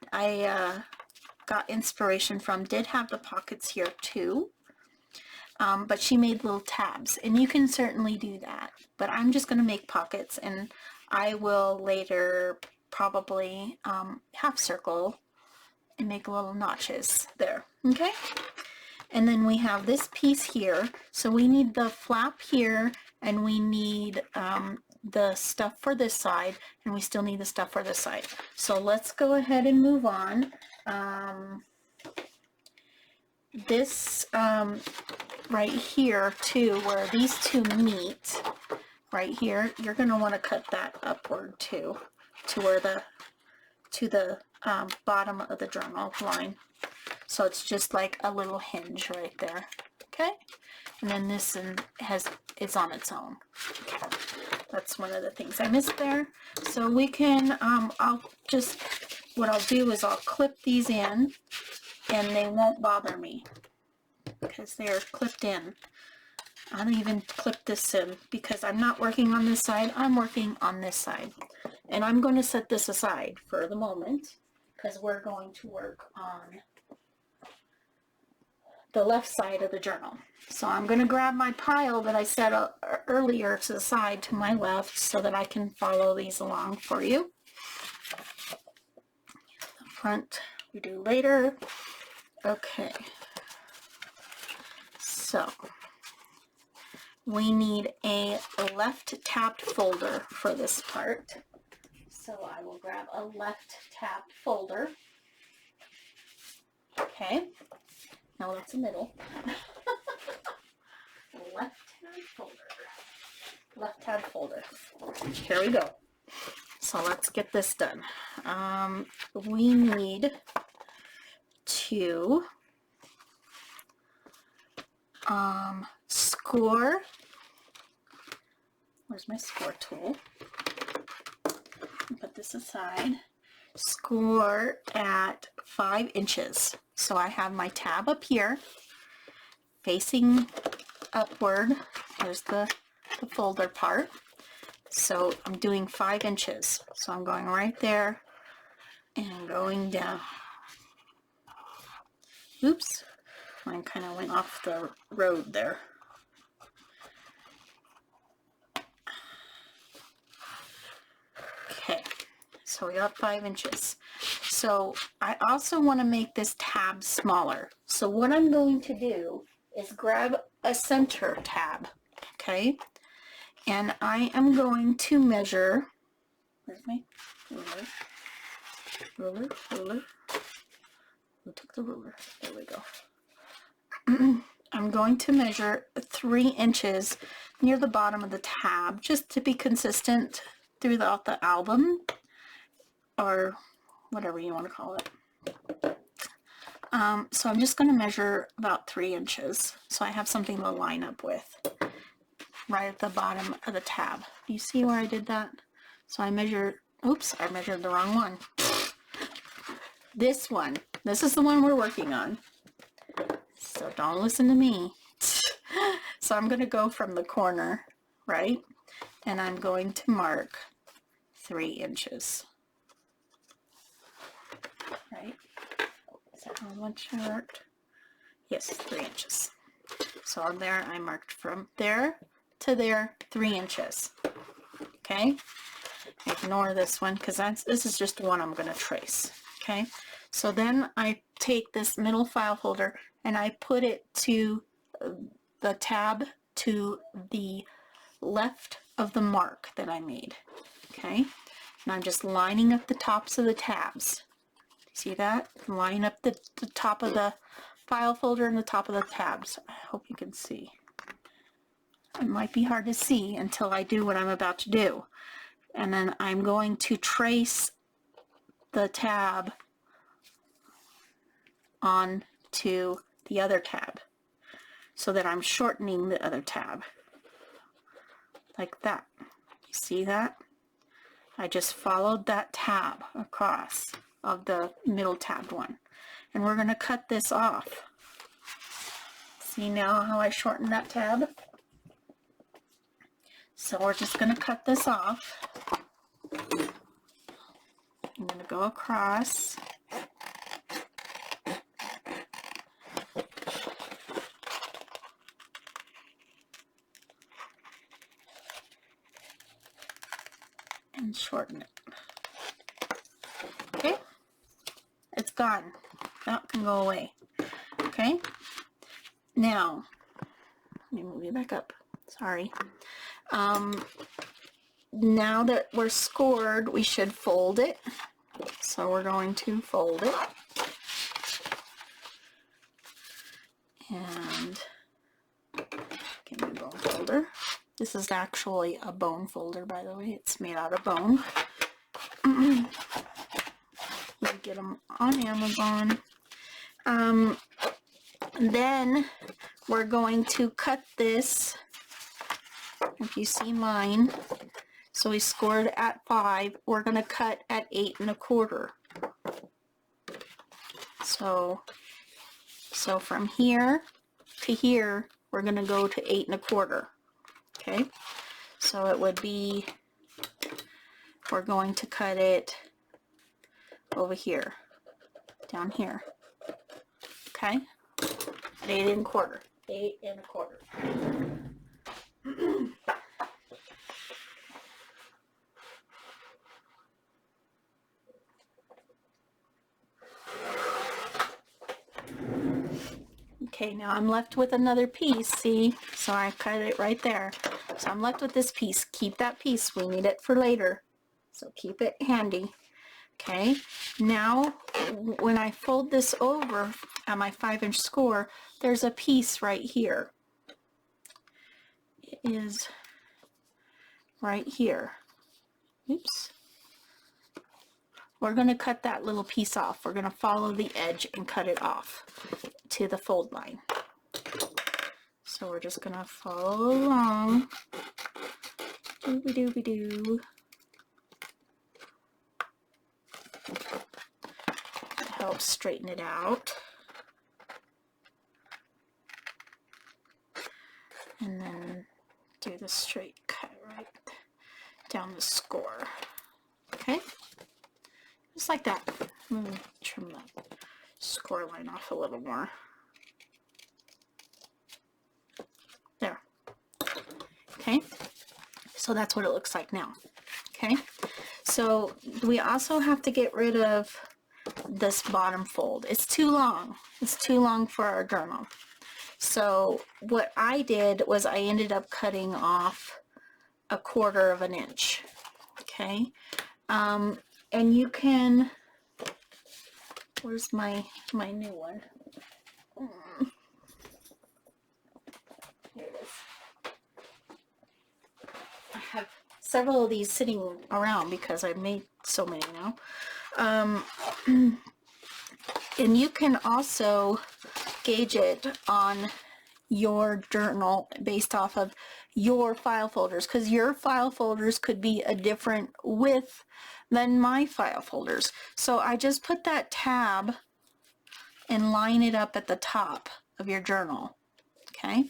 got inspiration from did have the pockets here too, but she made little tabs, and you can certainly do that. But I'm just going to make pockets, and I will later probably half circle and make little notches there. Okay. And then we have this piece here. So we need the flap here, and we need the stuff for this side, and we still need the stuff for this side. So let's go ahead and move on. This right here too, where these two meet, right here, you're going to want to cut that upward too, to where the bottom of the journal line. So it's just like a little hinge right there. Okay. And then this is on its own. Okay. That's one of the things I missed there. So we can, what I'll do is I'll clip these in, and they won't bother me because they are clipped in. I'll even clip this in because I'm not working on this side, I'm working on this side. And I'm going to set this aside for the moment because we're going to work on the left side of the journal. So I'm going to grab my pile that I set up earlier to the side to my left so that I can follow these along for you. The front we do later. Okay. So we need a left tabbed folder for this part. So I will grab a left tabbed folder. Okay. No, that's a middle. Left tab folder. Left tab folder. Here we go. So let's get this done. We need to score. Where's my score tool? Put this aside. Score at 5 inches. So I have my tab up here facing upward. There's the folder part. So I'm doing 5 inches. So I'm going right there and going down. Oops, mine kind of went off the road there. Okay, so we got 5 inches. So I also want to make this tab smaller. So what I'm going to do is grab a center tab, okay? And I am going to measure, where's my ruler? Ruler. Who took the ruler? There we go. I'm going to measure 3 inches near the bottom of the tab, just to be consistent throughout the album, or whatever you want to call it. So I'm just going to measure about 3 inches, so I have something to line up with right at the bottom of the tab. Do you see where I did that? So I measured, oops, I measured the wrong one. This one. This is the one we're working on. So don't listen to me. So I'm going to go from the corner, right? And I'm going to mark 3 inches. Right? Is that how much I marked? Yes, 3 inches. So on there, I marked from there to there 3 inches. Okay? Ignore this one because this is just one I'm going to trace. Okay? So then I take this middle file folder and I put it to the tab to the left of the mark that I made. Okay, and I'm just lining up the tops of the tabs. See that? Line up the top of the file folder and the top of the tabs. I hope you can see. It might be hard to see until I do what I'm about to do. And then I'm going to trace the tab onto the other tab so that I'm shortening the other tab. Like that. You see that? I just followed that tab across of the middle tabbed one. And we're going to cut this off. See now how I shortened that tab? So we're just going to cut this off. I'm going to go across. And shorten it. Okay? It's gone. That can go away. Okay? Now, let me move you back up. Sorry. Now that we're scored, we should fold it. So we're going to fold it. And give me a bone folder. This is actually a bone folder, by the way. It's made out of bone. You get them on Amazon. Then we're going to cut this. If you see mine, so we scored at 5. We're going to cut at 8 1/4. So from here to here, we're going to go to 8 1/4. Okay, so it would be, we're going to cut it over here, down here. Okay, at 8 1/4. 8 1/4. Okay, now I'm left with another piece, see? So I cut it right there. So I'm left with this piece. Keep that piece. We need it for later. So keep it handy. Okay, now when I fold this over at my 5-inch score, there's a piece right here. It is right here. Oops. We're going to cut that little piece off. We're going to follow the edge and cut it off to the fold line. So we're just going to follow along. Dooby-dooby-doo. To help straighten it out. And then do the straight cut right down the score. Okay? Just like that. I'm going to trim that score line off a little more. There. Okay? So that's what it looks like now. Okay? So we also have to get rid of this bottom fold. It's too long. It's too long for our journal. So what I did was I ended up cutting off 1/4 of an inch. Okay? And you can, where's my new one? Here it is. I have several of these sitting around because I've made so many now. And you can also gauge it on your journal based off of your file folders, because your file folders could be a different width than my file folders. So I just put that tab and line it up at the top of your journal. Okay,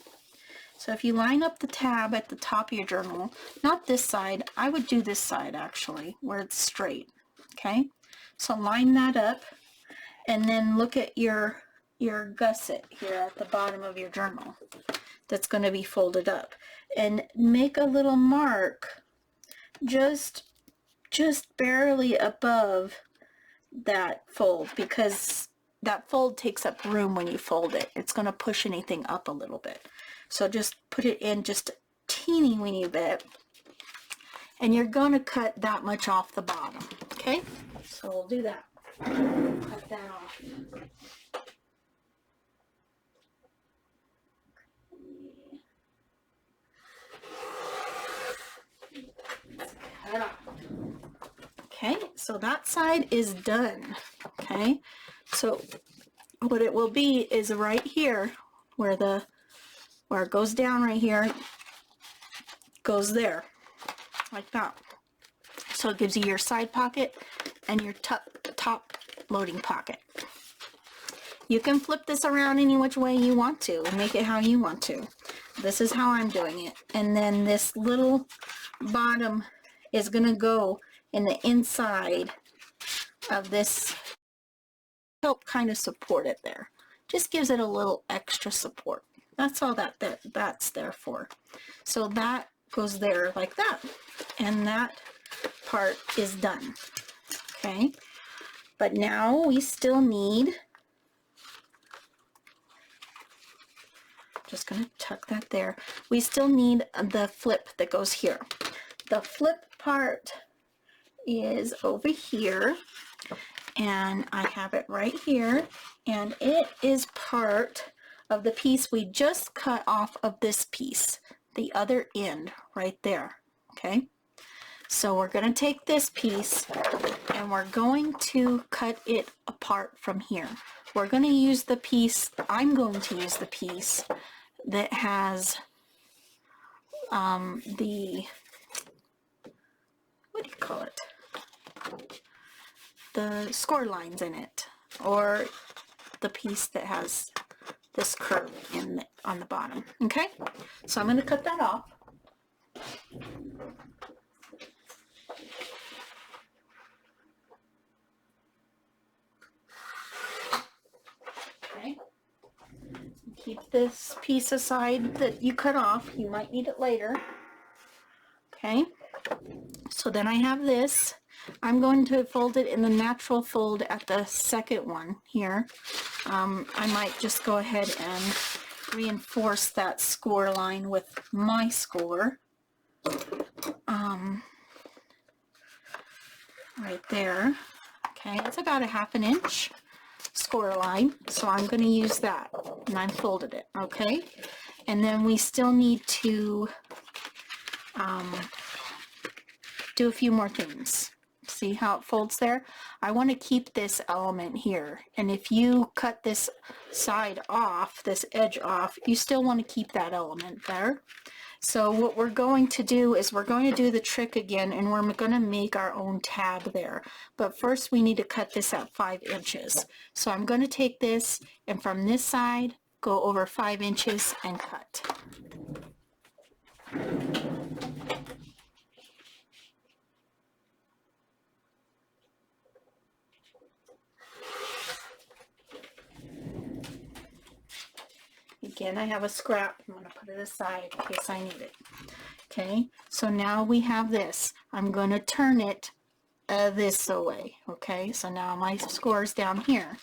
so if you line up the tab at the top of your journal, not this side, I would do this side actually where it's straight. Okay, so line that up and then look at your gusset here at the bottom of your journal that's going to be folded up, and make a little mark just barely above that fold, because that fold takes up room when you fold it. It's going to push anything up a little bit. So just put it in just a teeny weeny bit, and you're going to cut that much off the bottom. Okay, so we'll do that. Cut that off. Cut off. Okay, so that side is done. Okay, so what it will be is right here where it goes down right here, goes there like that. So it gives you your side pocket and your top loading pocket. You can flip this around any which way you want to and make it how you want to. This is how I'm doing it. And then this little bottom is going to go in the inside of this, help kind of support it there. Just gives it a little extra support. That's all that's there for. So that goes there like that. And that part is done. Okay. But now we still need, just going to tuck that there. We still need the flip that goes here. The flip part is over here, and I have it right here, and it is part of the piece we just cut off of this piece, the other end right there. Okay, so we're going to take this piece and we're going to cut it apart from here. We're going to use the piece, I'm going to use the piece that has the, what do you call it? The score lines in it, or the piece that has this curve on the bottom. Okay, so I'm going to cut that off. Okay, keep this piece aside that you cut off. You might need it later. Okay, so then I have this. I'm going to fold it in the natural fold at the second one here. I might just go ahead and reinforce that score line with my score. Right there. Okay, it's about a ½ inch score line, so I'm going to use that, and I folded it. Okay, and then we still need to do a few more things. See how it folds there? I want to keep this element here, and if you cut this side off, this edge off, you still want to keep that element there. So what we're going to do is we're going to do the trick again, and we're going to make our own tab there. But first we need to cut this at 5 inches. So I'm going to take this, and from this side go over 5 inches and cut. Again, I have a scrap. I'm going to put it aside in case I need it. Okay, so now we have this. I'm going to turn it this way. Okay, so now my score's down here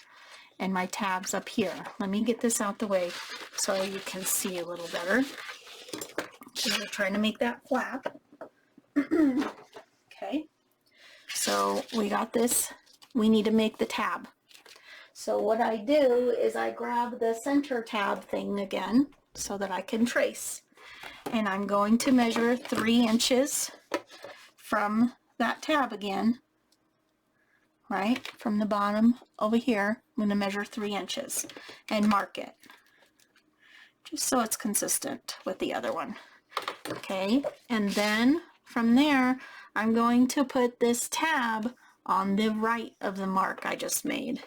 and my tab's up here. Let me get this out the way so you can see a little better. So we're trying to make that flap. Okay, so we got this. We need to make the tab. So what I do is I grab the center tab thing again so that I can trace. And I'm going to measure 3 inches from that tab again, right? From the bottom over here, I'm going to measure 3 inches and mark it, just so it's consistent with the other one. Okay, and then from there, I'm going to put this tab on the right of the mark I just made.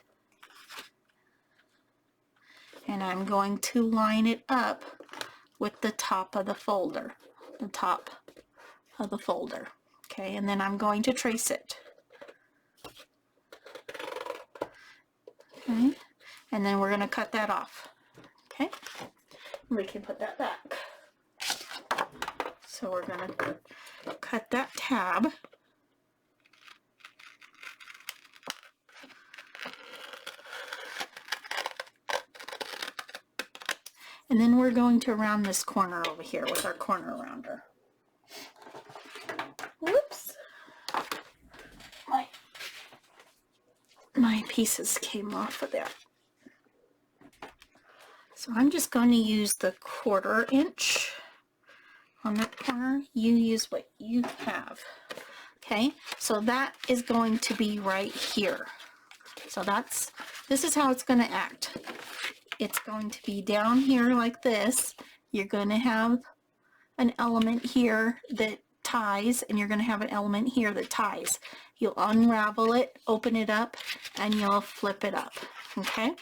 And I'm going to line it up with the top of the folder, the top of the folder. Okay, and then I'm going to trace it. Okay, and then we're going to cut that off. Okay, we can put that back. So we're going to cut that tab. And then we're going to round this corner over here with our corner rounder. Whoops. My pieces came off of there. So I'm just going to use the 1/4 inch on that corner. You use what you have. Okay, so that is going to be right here. So this is how it's going to act. It's going to be down here like this. You're going to have an element here that ties, and you're going to have an element here that ties. You'll unravel it, open it up, and you'll flip it up. Okay,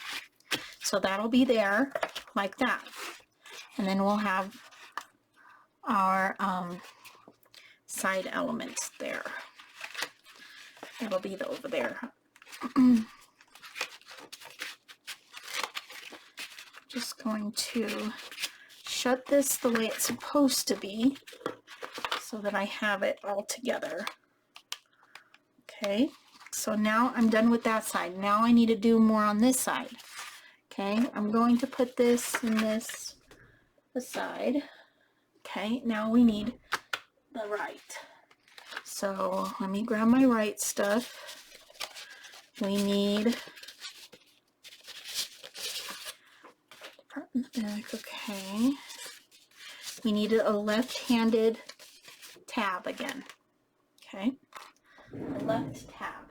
so that'll be there like that. And then we'll have our side elements there. It'll be over there. Just going to shut this the way it's supposed to be so that I have it all together. Okay, so now I'm done with that side. Now I need to do more on this side. Okay, I'm going to put this and this aside. Okay, now we need the right. So let me grab my right stuff. We need front and back. Okay, we need a left-handed tab again. Okay, the left tab.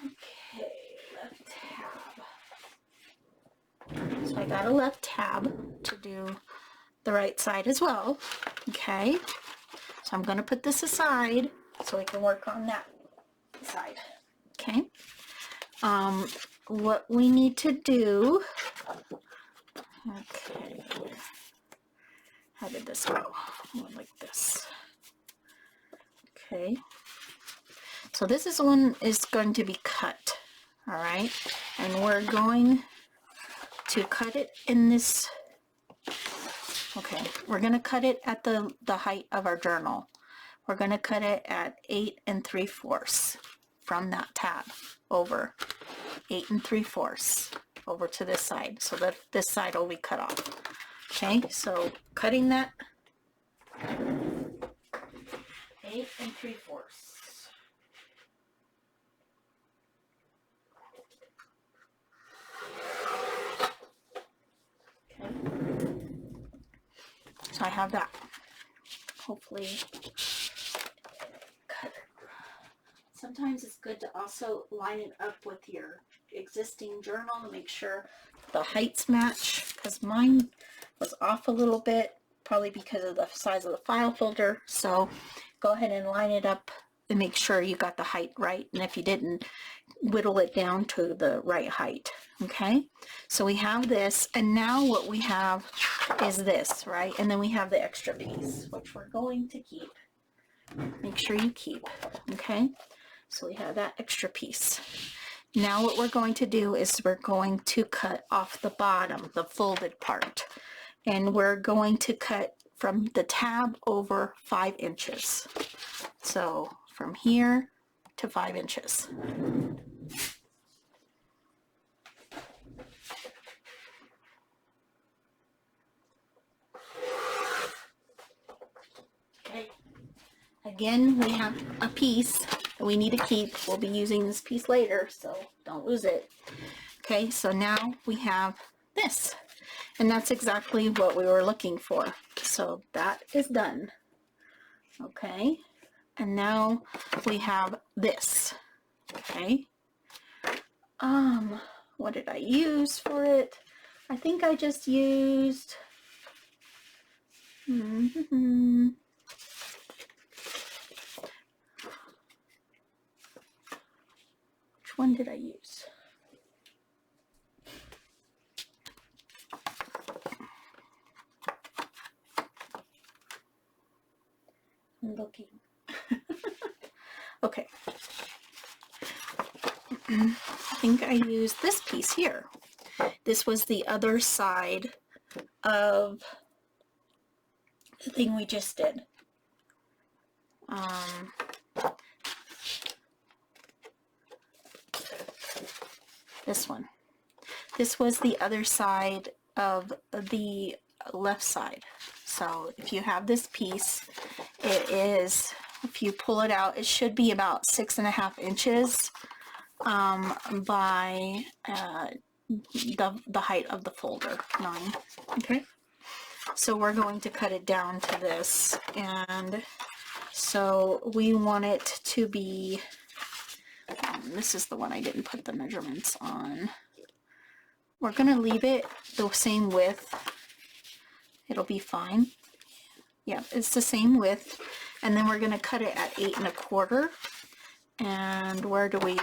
Okay, left tab. So I got a left tab to do the right side as well. Okay, so I'm going to put this aside so we can work on that side. Okay, what we need to do, okay, how did this go? Like this. Okay, so this is one is going to be cut. All right, and we're going to cut it in this. Okay, we're going to cut it at the height of our journal. We're going to cut it at 8 3/4 from that tab over 8 3/4 over to this side, so that this side will be cut off. Okay, so cutting that 8 3/4. Okay, so I have that. Hopefully, cut it. Sometimes it's good to also line it up with your existing journal to make sure the heights match, because mine was off a little bit, probably because of the size of the file folder. So go ahead and line it up and make sure you got the height right, and if you didn't, whittle it down to the right height. Okay, so we have this, and now what we have is this, right? And then we have the extra piece, which we're going to keep. Make sure you keep. Okay, so we have that extra piece. Now what we're going to do is we're going to cut off the bottom, the folded part, and we're going to cut from the tab over 5 inches. So from here to 5 inches. Okay. Again, we have a piece that we need to keep. We'll be using this piece later, so don't lose it. Okay, so now we have this, and that's exactly what we were looking for. So that is done. Okay, and now we have this. Okay, what did I use for it? I think I just used which one did I use? I'm looking. Okay. I think I used this piece here. This was the other side of the thing we just did. This one. this was the other side of the left side. So if you have this piece, it is, if you pull it out, it should be about 6.5 inches by the height of the folder, 9. Okay, so we're going to cut it down to this, and so we want it to be, this is the one I didn't put the measurements on. We're going to leave it the same width. It'll be fine. Yeah, it's the same width. And then we're going to cut it at 8 1/4. And where do we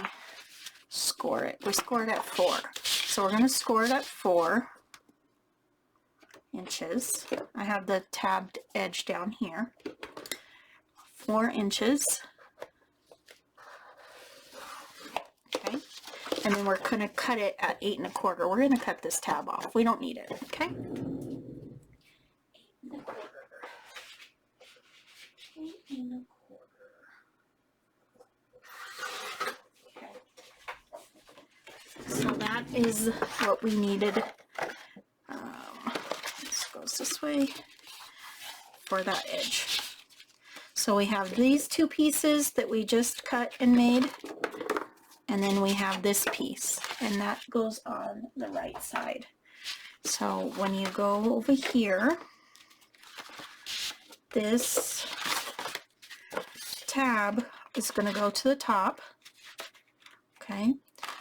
score it? We score it at 4. So we're going to score it at 4 inches. I have the tabbed edge down here. 4 inches. Okay. And then we're going to cut it at 8 1/4. We're going to cut this tab off. We don't need it. Okay. 8 1/4. 8 1/4. Okay. So that is what we needed. This goes this way for that edge. So we have these 2 pieces that we just cut and made. And then we have this piece, and that goes on the right side. So when you go over here, this tab is going to go to the top, okay?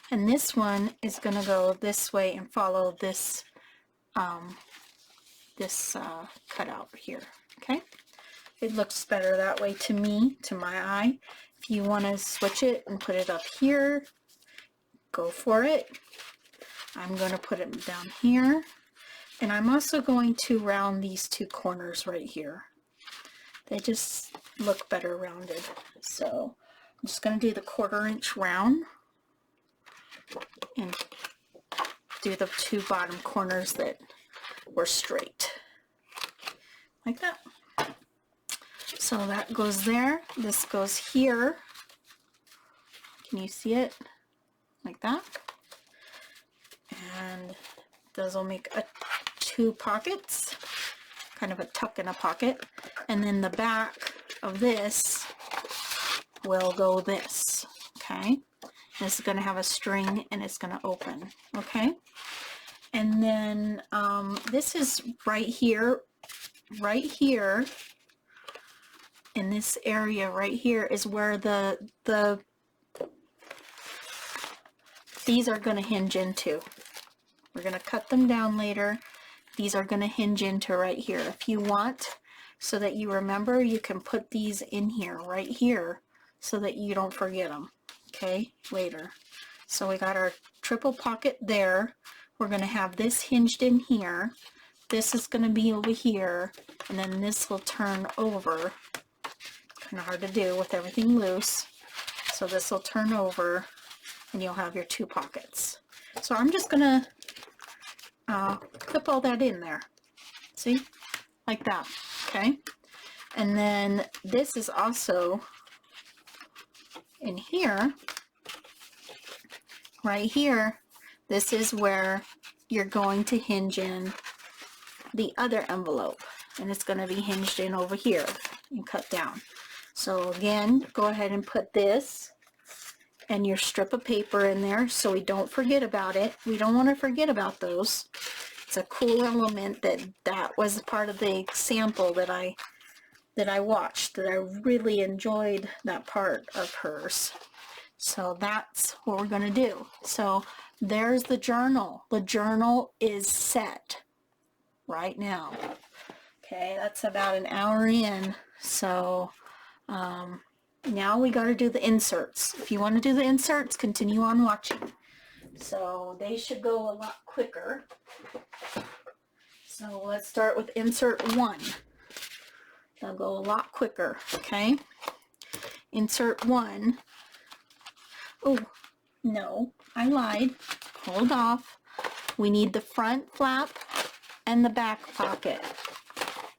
And this one is going to go this way and follow this cutout here, okay? It looks better that way to me, to my eye. If you want to switch it and put it up here, go for it. I'm going to put it down here. And I'm also going to round these 2 corners right here. They just look better rounded. So I'm just going to do the 1/4 inch round and do the 2 bottom corners that were straight. Like that. So that goes there. This goes here. Can you see it? Like that. And those will make 2 pockets, kind of a tuck in a pocket. And then the back of this will go this, okay? This is going to have a string and it's going to open, okay? And then this is right here, in this area right here is where these are going to hinge into. We're going to cut them down later. These are going to hinge into right here. If you want, so that you remember, you can put these in here, right here, so that you don't forget them, okay, later. So we got our triple pocket there. We're going to have this hinged in here. This is going to be over here, and then this will turn over. Kind of hard to do with everything loose. So this will turn over, and you'll have your 2 pockets. So I'm just going to clip all that in there. See? Like that. Okay? And then this is also in here. Right here. This is where you're going to hinge in the other envelope. And it's going to be hinged in over here and cut down. So again, go ahead and put this and your strip of paper in there so we don't forget about it. We don't want to forget about those. It's a cool element that was part of the sample that I watched, that I really enjoyed that part of hers. So that's what we're going to do. So there's the journal. The journal is set right now. Okay, that's about an hour in. So now we got to do the inserts. If you want to do the inserts, continue on watching. So they should go a lot quicker. So let's start with insert 1. They'll go a lot quicker, okay? Insert 1. Oh, no, I lied. Hold off. We need the front flap and the back pocket.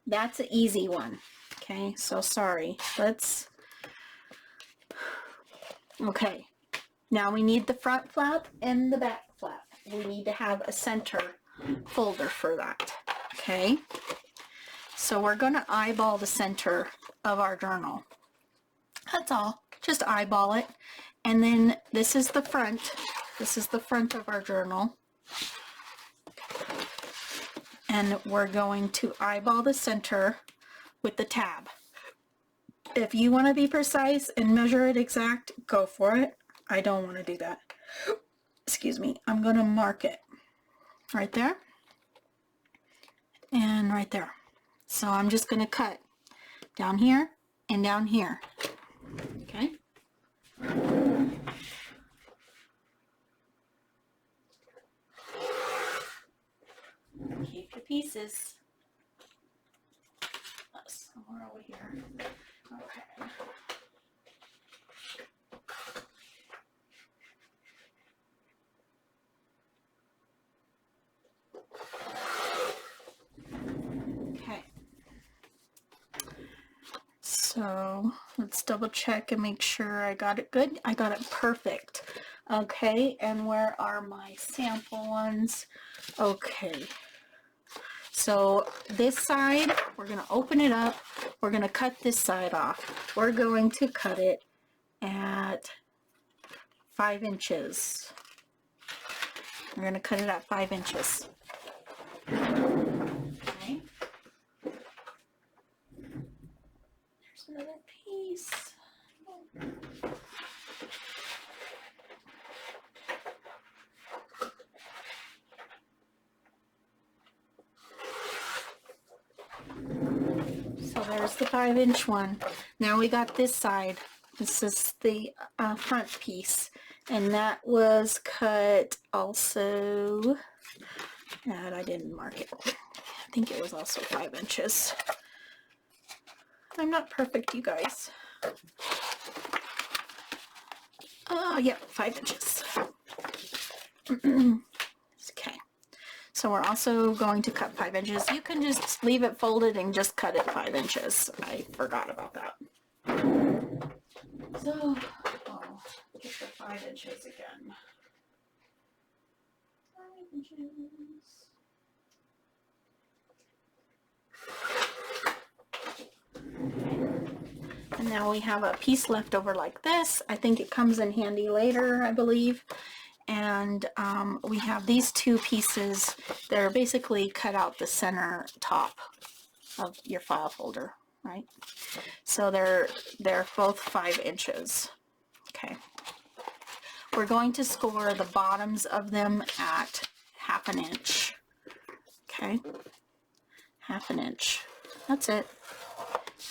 That's an easy one. Okay, so sorry. Okay, now we need the front flap and the back flap. we need to have a center folder for that. Okay, so we're going to eyeball the center of our journal. That's all. Just eyeball it. And then this is the front. This is the front of our journal. And we're going to eyeball the center with the tab. If you want to be precise and measure it exact, go for it. I don't want to do that. Excuse me. I'm going to mark it right there and right there. So I'm just going to cut down here and down here. Okay. Keep your pieces. Somewhere over here. Okay. Okay. So let's double check and make sure I got it good. I got it perfect. Okay, and where are my sample ones? Okay. So this side, we're going to open it up. We're going to cut this side off. We're going to cut it at 5 inches. We're going to cut it at 5 inches. Okay. There's another piece. So there's the 5-inch one. Now we got this side. This is the front piece, and that was cut also, and I didn't mark it. I think it was also 5 inches. I'm not perfect, you guys. Yeah, 5 inches. Okay. So we're also going to cut 5 inches. You can just leave it folded and just cut it 5 inches. I forgot about that. So, I'll get the 5 inches again. 5 inches. And now we have a piece left over like this. I think it comes in handy later, I believe. And we have these two pieces that are basically cut out the center top of your file folder, right? So they're both 5 inches. Okay. We're going to score the bottoms of them at 1/2 inch. Okay. 1/2 inch. That's it.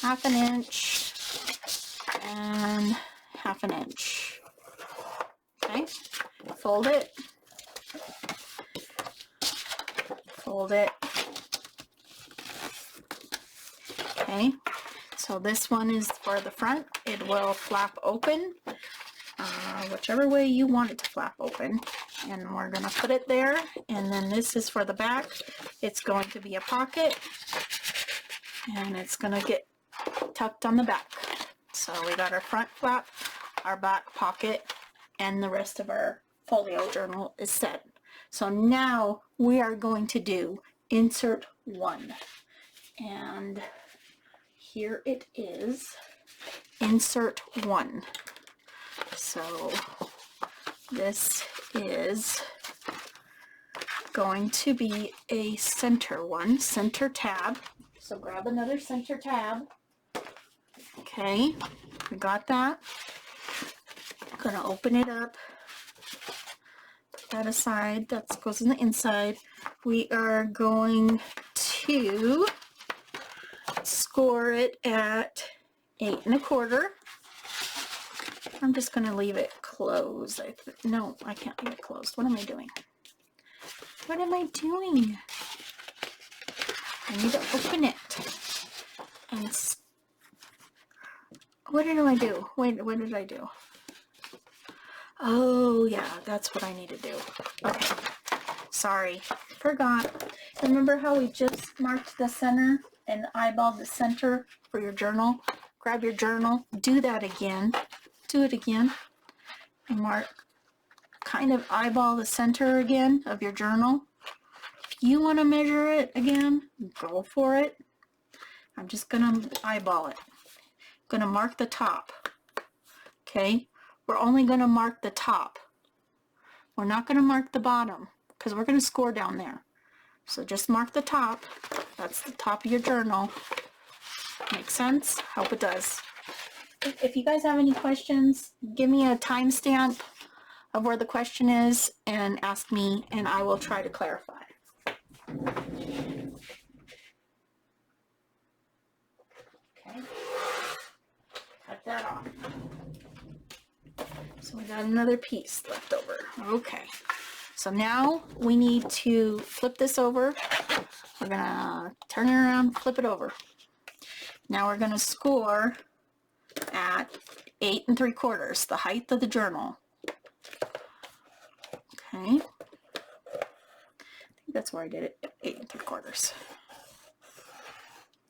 1/2 inch and 1/2 inch. Okay. Fold it. Fold it. Okay. So this one is for the front. It will flap open, whichever way you want it to flap open. And we're going to put it there. And then this is for the back. It's going to be a pocket. And it's going to get tucked on the back. So we got our front flap, our back pocket, and the rest of our folio journal is set. So now we are going to do insert 1. And here it is, insert 1. So this is going to be a center one, center tab. So grab another center tab. Okay, we got that. I'm gonna open it up. Put that aside. That goes in the inside. We are going to score it at 8 1/4. I'm just gonna leave it closed. No, I can't leave it closed. What am I doing? What am I doing? I need to open it. And what did I do? Wait, what did I do? Oh, yeah, that's what I need to do. Okay. Sorry. Forgot. Remember how we just marked the center and eyeballed the center for your journal? Grab your journal. Do that again. Do it again. And mark. kind of eyeball the center again of your journal. If you want to measure it again, go for it. I'm just going to eyeball it. I'm going to mark the top. Okay, we're only going to mark the top. We're not going to mark the bottom because we're going to score down there. So just mark the top. That's the top of your journal. Makes sense? Hope it does. If you guys have any questions, give me a timestamp of where the question is and ask me, and I will try to clarify. Okay, cut that off. So we got another piece left over. Okay, so now we need to flip this over. We're gonna turn it around, flip it over. Now we're gonna score at 8 3/4, the height of the journal. Okay, I think that's where I did it, 8 3/4.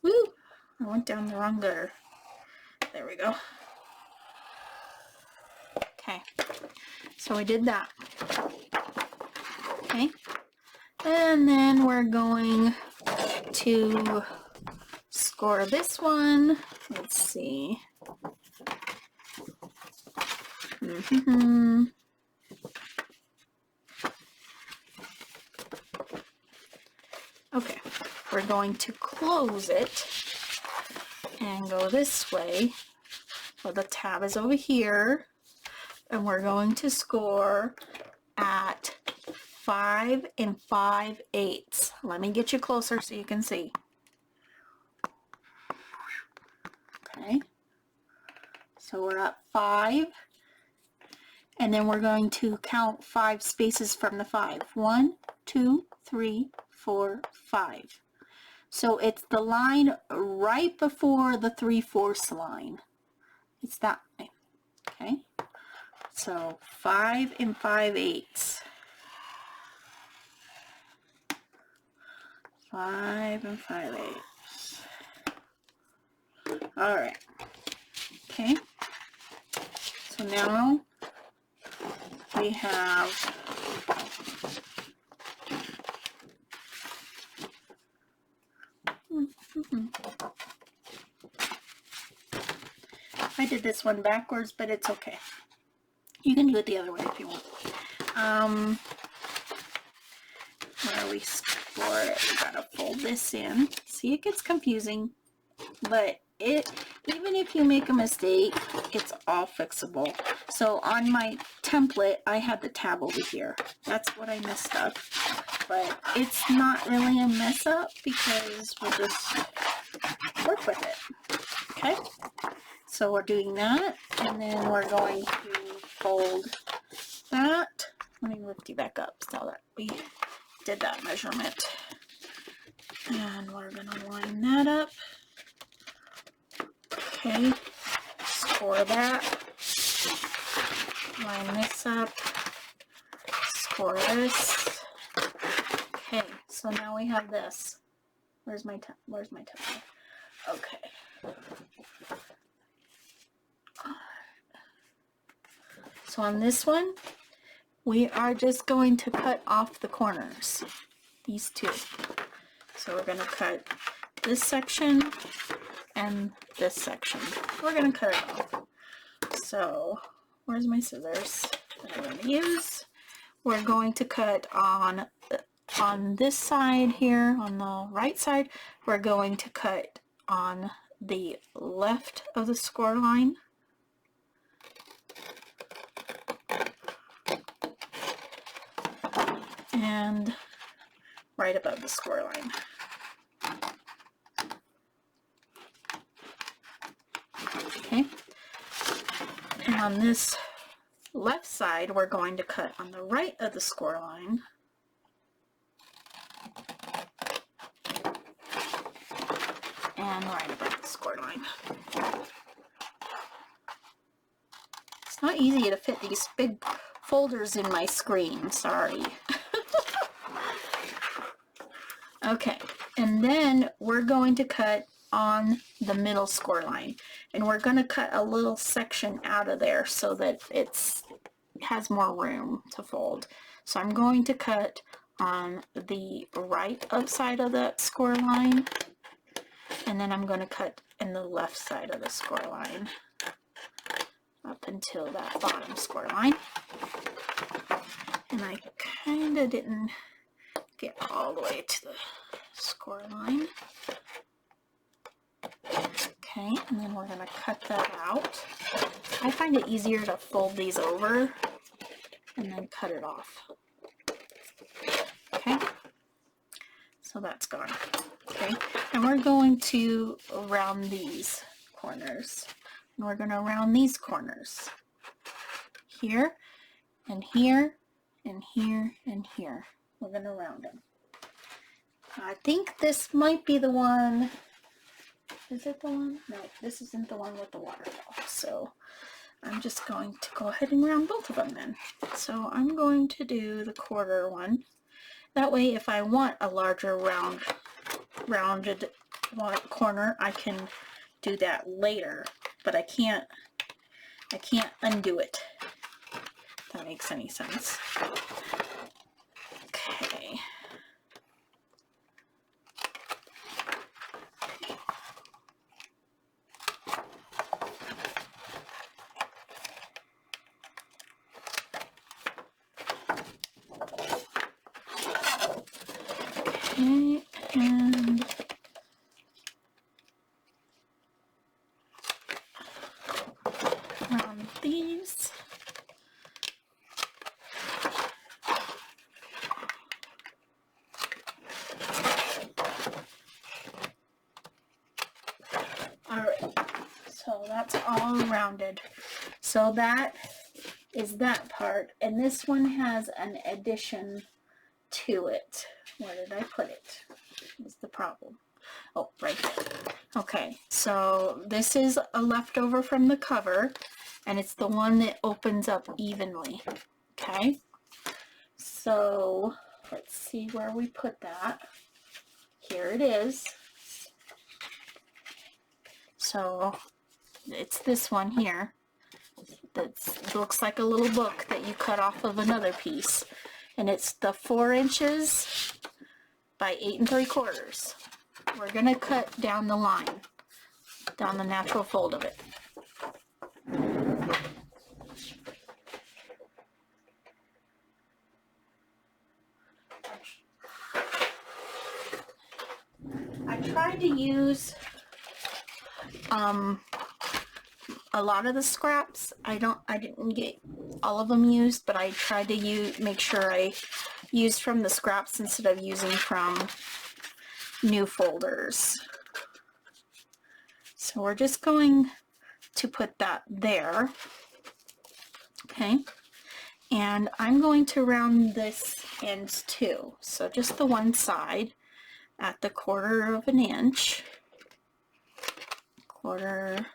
Woo! I went down the wrong gutter. There we go. Okay, so we did that. Okay, and then we're going to score this one. Let's see. Okay, we're going to close it and go this way. Well, the tab is over here, and we're going to score at 5 5/8. Let me get you closer so you can see. Okay, so we're at 5, and then we're going to count 5 spaces from the 5. 1, 2, 3, 4, 5. So it's the line right before the 3/4 line. It's that line. Okay, so 5 5/8. 5 5/8. All right. Okay. So now we have I did this one backwards, but it's okay. You can do it the other way if you want. Where we score it, we gotta fold this in. See, it gets confusing, but even if you make a mistake, it's all fixable. So on my template, I had the tab over here. That's what I messed up, but it's not really a mess up because we'll just work with it. Okay, so we're doing that, and then we're going to fold that. Let me lift you back up so that we did that measurement. And we're going to line that up. Okay, score that. Line this up. Score this. Okay, so now we have this. Where's my template? Okay. So on this one, we are just going to cut off the corners, these two. So we're going to cut this section and this section. We're going to cut it off. So where's my scissors that I'm going to use? We're going to cut on this side here, on the right side. We're going to cut on the left of the score line. And right above the score line. Okay, and on this left side, we're going to cut on the right of the score line. And right above the score line. It's not easy to fit these big folders in my screen, sorry. Okay, and then we're going to cut on the middle score line, and we're going to cut a little section out of there so that it's has more room to fold. So I'm going to cut on the right side of that score line, and then I'm going to cut in the left side of the score line up until that bottom score line. And I kind of didn't get all the way to the score line. Okay, and then we're going to cut that out. I find it easier to fold these over and then cut it off. Okay, so that's gone. Okay, and we're going to round these corners. And we're going to round these corners. Here, and here, and here, and here. We're going to round them. I think this might be the one. Is it the one? No, this isn't the one with the waterfall. So I'm just going to go ahead and round both of them then. So I'm going to do the quarter one. That way, if I want a larger rounded corner, I can do that later. But I can't undo it. If that makes any sense. Okay. Okay, and round these. Alright, so that's all rounded. So that is that part, and this one has an addition to it. Where did I put it? Is the problem. Oh, right there. Okay, so this is a leftover from the cover, and it's the one that opens up evenly. Okay, so let's see where we put that. Here it is. So it's this one here. That looks like a little book that you cut off of another piece, and it's the 4 inches by 8 3/4. We're gonna cut down the line, down the natural fold of it. I tried to use a lot of the scraps. I didn't get all of them used, but I tried to make sure I used from the scraps instead of using from new folders. So we're just going to put that there. Okay, and I'm going to round this ends too. So just the one side at the 1/4 of an inch. Quarter,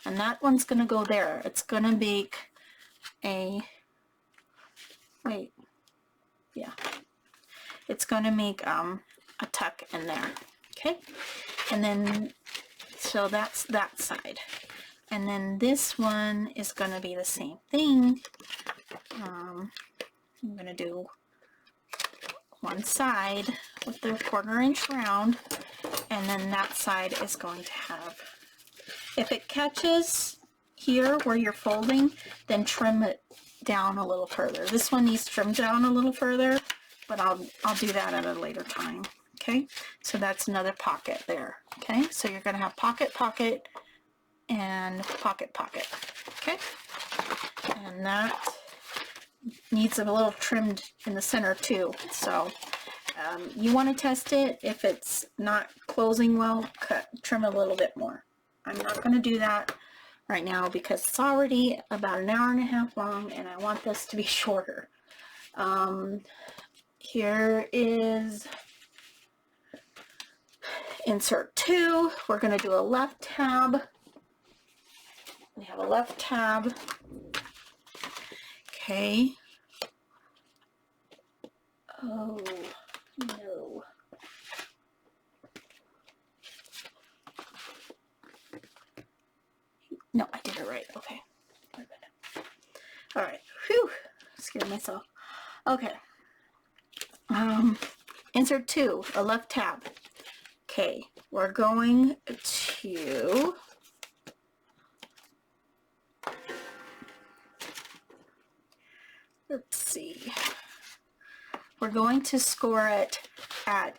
and that one's going to go there. It's going to make a, it's going to make a tuck in there. Okay, and then so that's that side, and then this one is going to be the same thing. I'm going to do one side with the 1/4 inch round, and then that side is going to have, if it catches here where you're folding, then trim it down a little further. This one needs trimmed down a little further, but I'll do that at a later time. Okay, so that's another pocket there. Okay, so you're going to have pocket, pocket, and pocket, pocket. Okay, and that needs a little trimmed in the center too. So you want to test it. If it's not closing well, trim a little bit more. I'm not going to do that right now because it's already about 1.5 hours long, and I want this to be shorter. Here is insert 2. We're going to do a left tab. We have a left tab. Okay. Oh, no. No, I did it right. Okay. scared myself. Okay. Insert 2, a left tab. Okay, we're going to let's see. We're going to score it at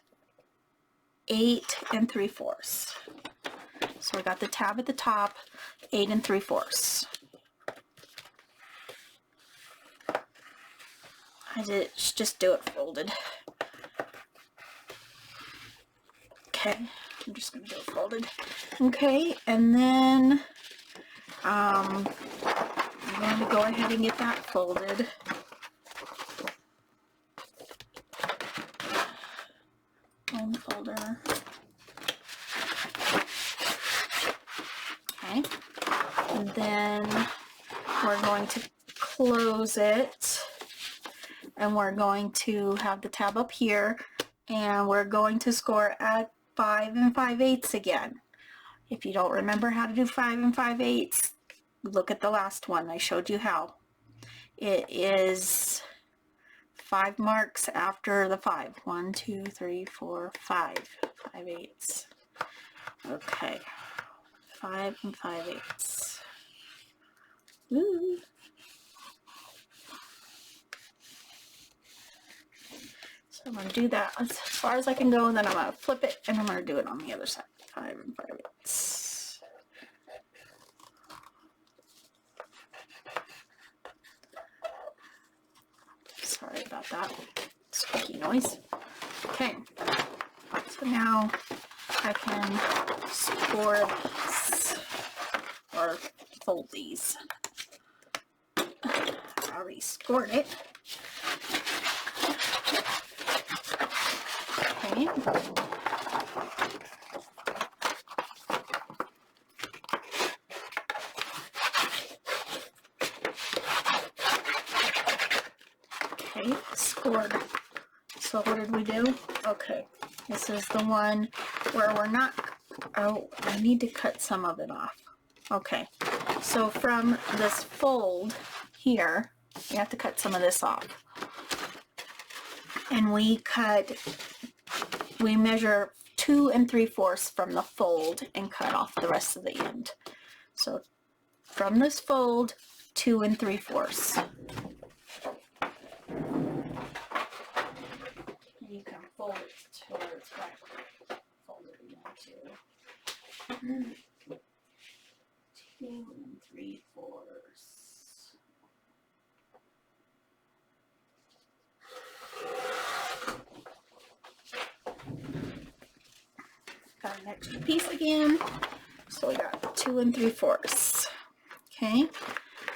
8 3/4. So we got the tab at the top, 8 3/4. I did just do it folded. Okay, I'm just gonna do it folded. Okay, and then I'm going to go ahead and get that folded. Home folder. Okay, and then we're going to close it, and we're going to have the tab up here, and we're going to score at 5 5/8 again. If you don't remember how to do 5 5/8, look at the last one. I showed you how. It is 5 marks after the 5. 1, 2, 3, 4, 5. 5/8. Okay. 5 5/8. Woo. So I'm going to do that as far as I can go, and then I'm going to flip it, and I'm going to do it on the other side. 5 5/8. Sorry about that squeaky noise. Okay, so now I can score these, or fold these. I already scored it. Okay. Okay, scored. So what did we do? Okay, this is the one where we're not, oh, I need to cut some of it off. Okay, so from this fold here, you have to cut some of this off. And we measure 2 3/4 from the fold and cut off the rest of the end. So from this fold, 2 3/4. You can fold it to where it's right. Fold it again too. 2 3/4. Got an extra piece again. So we got 2 3/4. Okay.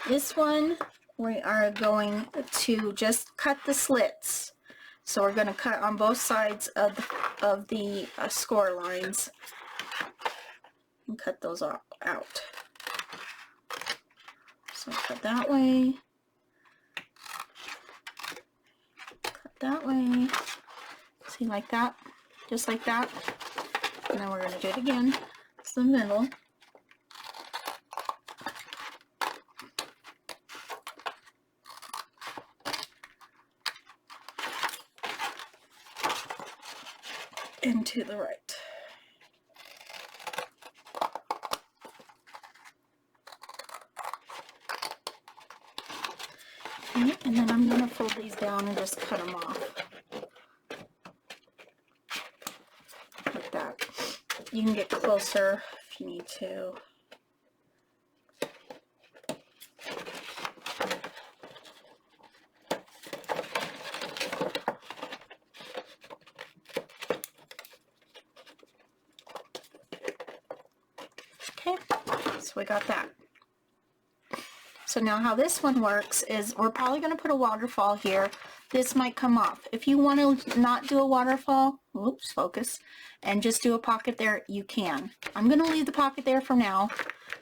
This one we are going to just cut the slits. So we're going to cut on both sides of the score lines and cut those out. So cut that way, cut that way. See, like that, just like that. And then we're going to do it again. It's the middle. And to the right. Okay, and then I'm going to fold these down and just cut them off. Like that. You can get closer if you need to. Okay, so we got that. So now how this one works is we're probably going to put a waterfall here. This might come off. If you want to not do a waterfall, oops, focus, and just do a pocket there, you can. I'm going to leave the pocket there for now.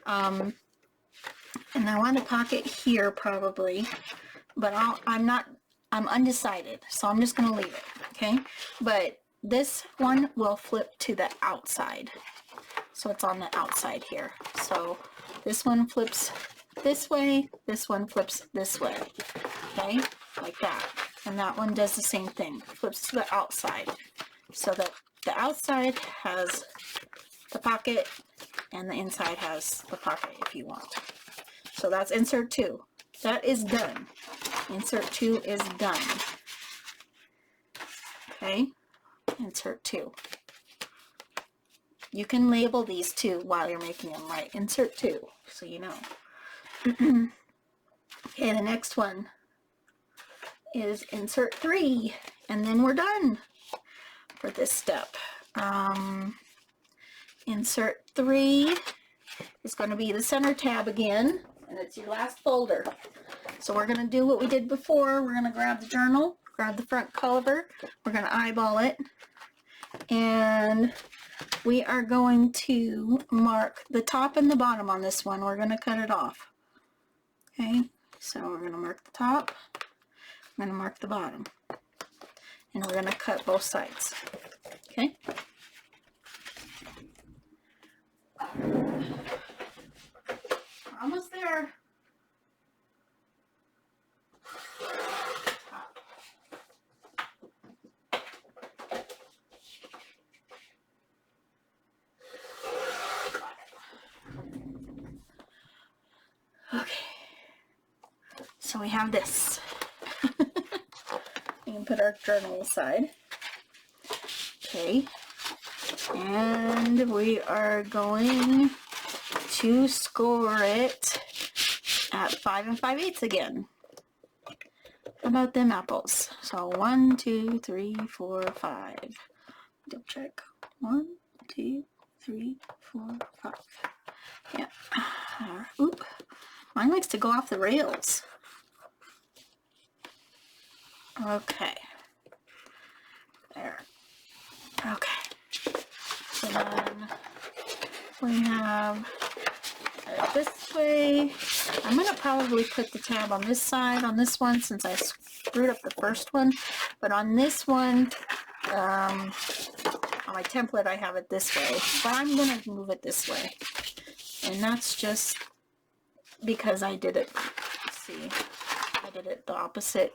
And I want a pocket here probably, but I'm undecided, so I'm just going to leave it, okay? But this one will flip to the outside. So it's on the outside here. So this one flips this way, this one flips this way, okay? like that. And that one does the same thing, flips to the outside, so that the outside has the pocket and the inside has the pocket if you want. So that's insert 2. That is done. Insert 2 is done. Okay, insert 2. You can label these two while you're making them, right? Insert 2, so you know. Okay, the next one is insert 3, and then we're done for this step. Insert 3 is going to be the center tab again, and it's your last folder. So we're going to do what we did before. We're going to grab the journal, grab the front cover, we're going to eyeball it, and we are going to mark the top and the bottom on this one. We're going to cut it off. Okay, so we're going to mark the top, we're going to mark the bottom, and we're going to cut both sides. Okay. Almost there. Okay, so we have this. We can put our journal aside. Okay, and we are going to score it at 5 5/8 again. How about them apples? So 1, 2, 3, 4, 5. Double check. 1, 2, 3, 4, 5. Yeah. Oop. Mine likes to go off the rails. Okay. There. Okay. So then we have it this way. I'm going to probably put the tab on this side on this one since I screwed up the first one. But on this one, on my template, I have it this way. But I'm going to move it this way. And that's just because I did it, see, I did it the opposite,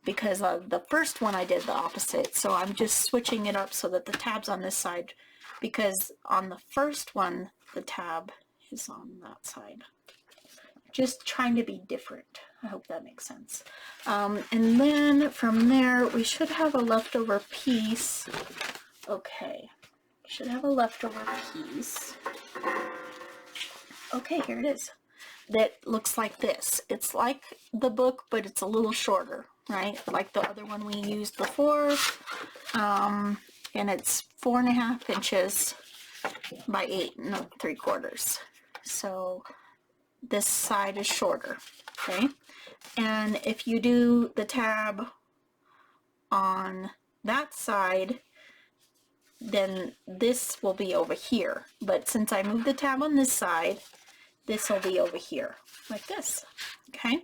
because of the first one I did the opposite, so I'm just switching it up so that the tab's on this side, because on the first one, the tab is on that side. Just trying to be different. I hope that makes sense. And then from there, we should have a leftover piece. Okay, should have a leftover piece. Okay, here it is. That looks like this. It's like the book, but it's a little shorter, right? Like the other one we used before. And it's 4.5 inches by 8 3/4. So this side is shorter, okay? And if you do the tab on that side, then this will be over here. But since I moved the tab on this side, this will be over here, like this, okay?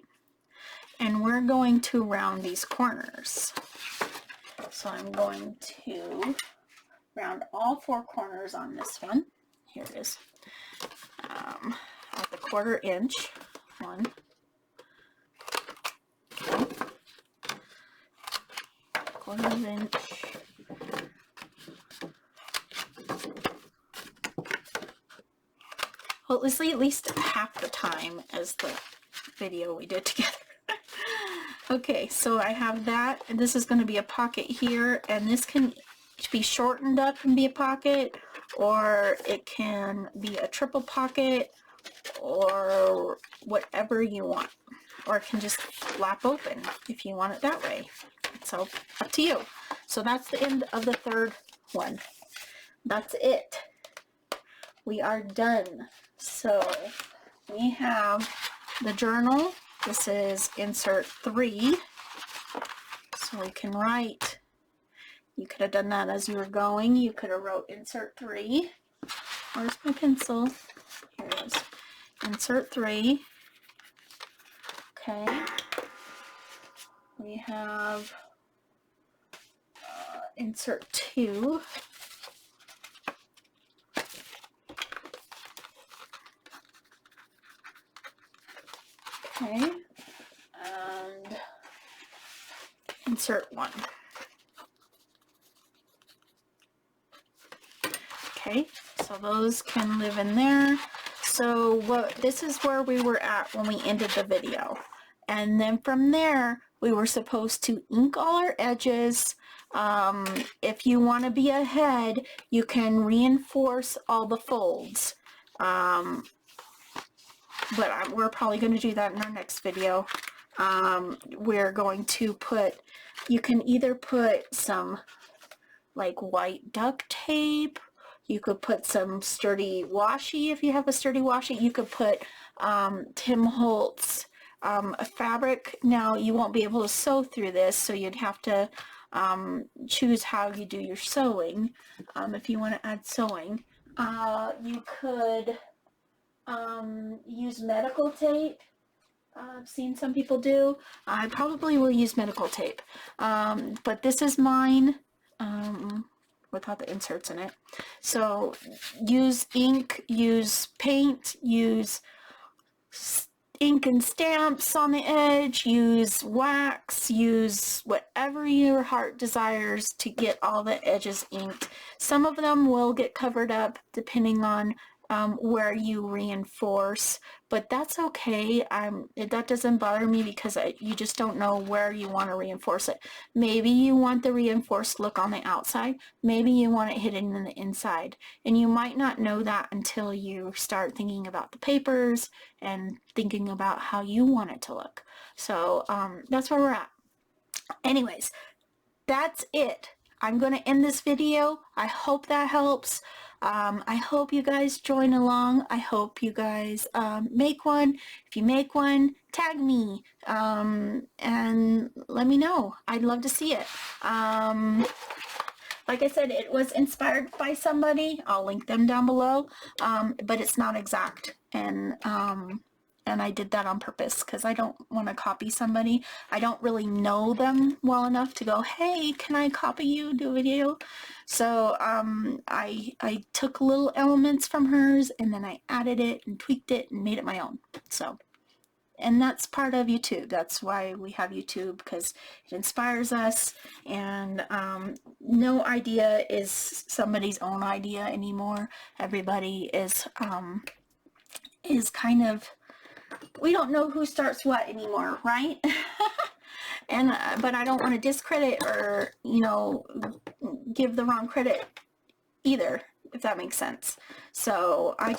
And we're going to round these corners. So I'm going to round all 4 corners on this one. Here it is. At the 1/4 inch, 1. Okay. 1/4 inch. Well, at least half the time as the video we did together. Okay, so I have that, and this is going to be a pocket here, and this can be shortened up and be a pocket, or it can be a triple pocket, or whatever you want, or it can just flap open if you want it that way. So up to you. So that's the end of the 3rd one. That's it. We are done. So we have the journal. This is insert 3. So we can write, you could have done that as you were going. You could have wrote insert 3. Where's my pencil? Here it is. Insert 3. Okay. We have insert 2. Okay, and insert one. Okay, so those can live in there. So this is where we were at when we ended the video. And then from there, we were supposed to ink all our edges. If you want to be ahead, you can reinforce all the folds. But we're probably going to do that in our next video. We're going to put, you can either put some like white duct tape, you could put some sturdy washi if you have a sturdy washi, you could put Tim Holtz fabric. Now you won't be able to sew through this, so you'd have to choose how you do your sewing. If you want to add sewing, you could use medical tape. I've seen some people do. I probably will use medical tape, but this is mine without the inserts in it. So use ink, use paint, use ink and stamps on the edge, use wax, use whatever your heart desires to get all the edges inked. Some of them will get covered up depending on where you reinforce, but that's okay. That doesn't bother me because you just don't know where you want to reinforce it. Maybe you want the reinforced look on the outside, maybe you want it hidden in the inside, and you might not know that until you start thinking about the papers and thinking about how you want it to look. So that's where we're at. Anyways, that's it. I'm going to end this video. I hope that helps. I hope you guys join along. I hope you guys make one. If you make one, tag me and let me know. I'd love to see it. Like I said, it was inspired by somebody. I'll link them down below, but it's not exact. And I did that on purpose because I don't want to copy somebody. I don't really know them well enough to go, hey, can I copy you, do a video? So I took little elements from hers and then I added it and tweaked it and made it my own. So, and that's part of YouTube. That's why we have YouTube, because it inspires us, and no idea is somebody's own idea anymore. Everybody is kind of, we don't know who starts what anymore, right? And but I don't want to discredit or, you know, give the wrong credit either, if that makes sense. So I'm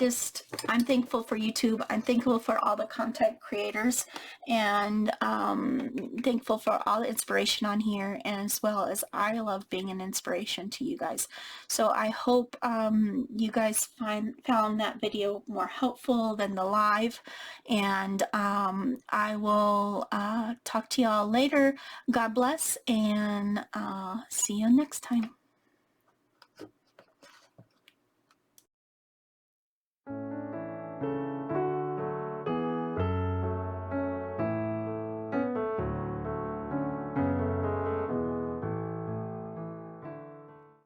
thankful for YouTube. I'm thankful for all the content creators, and thankful for all the inspiration on here, and as well as I love being an inspiration to you guys. So I hope you guys found that video more helpful than the live, and I will talk to y'all later. God bless, and see you next time.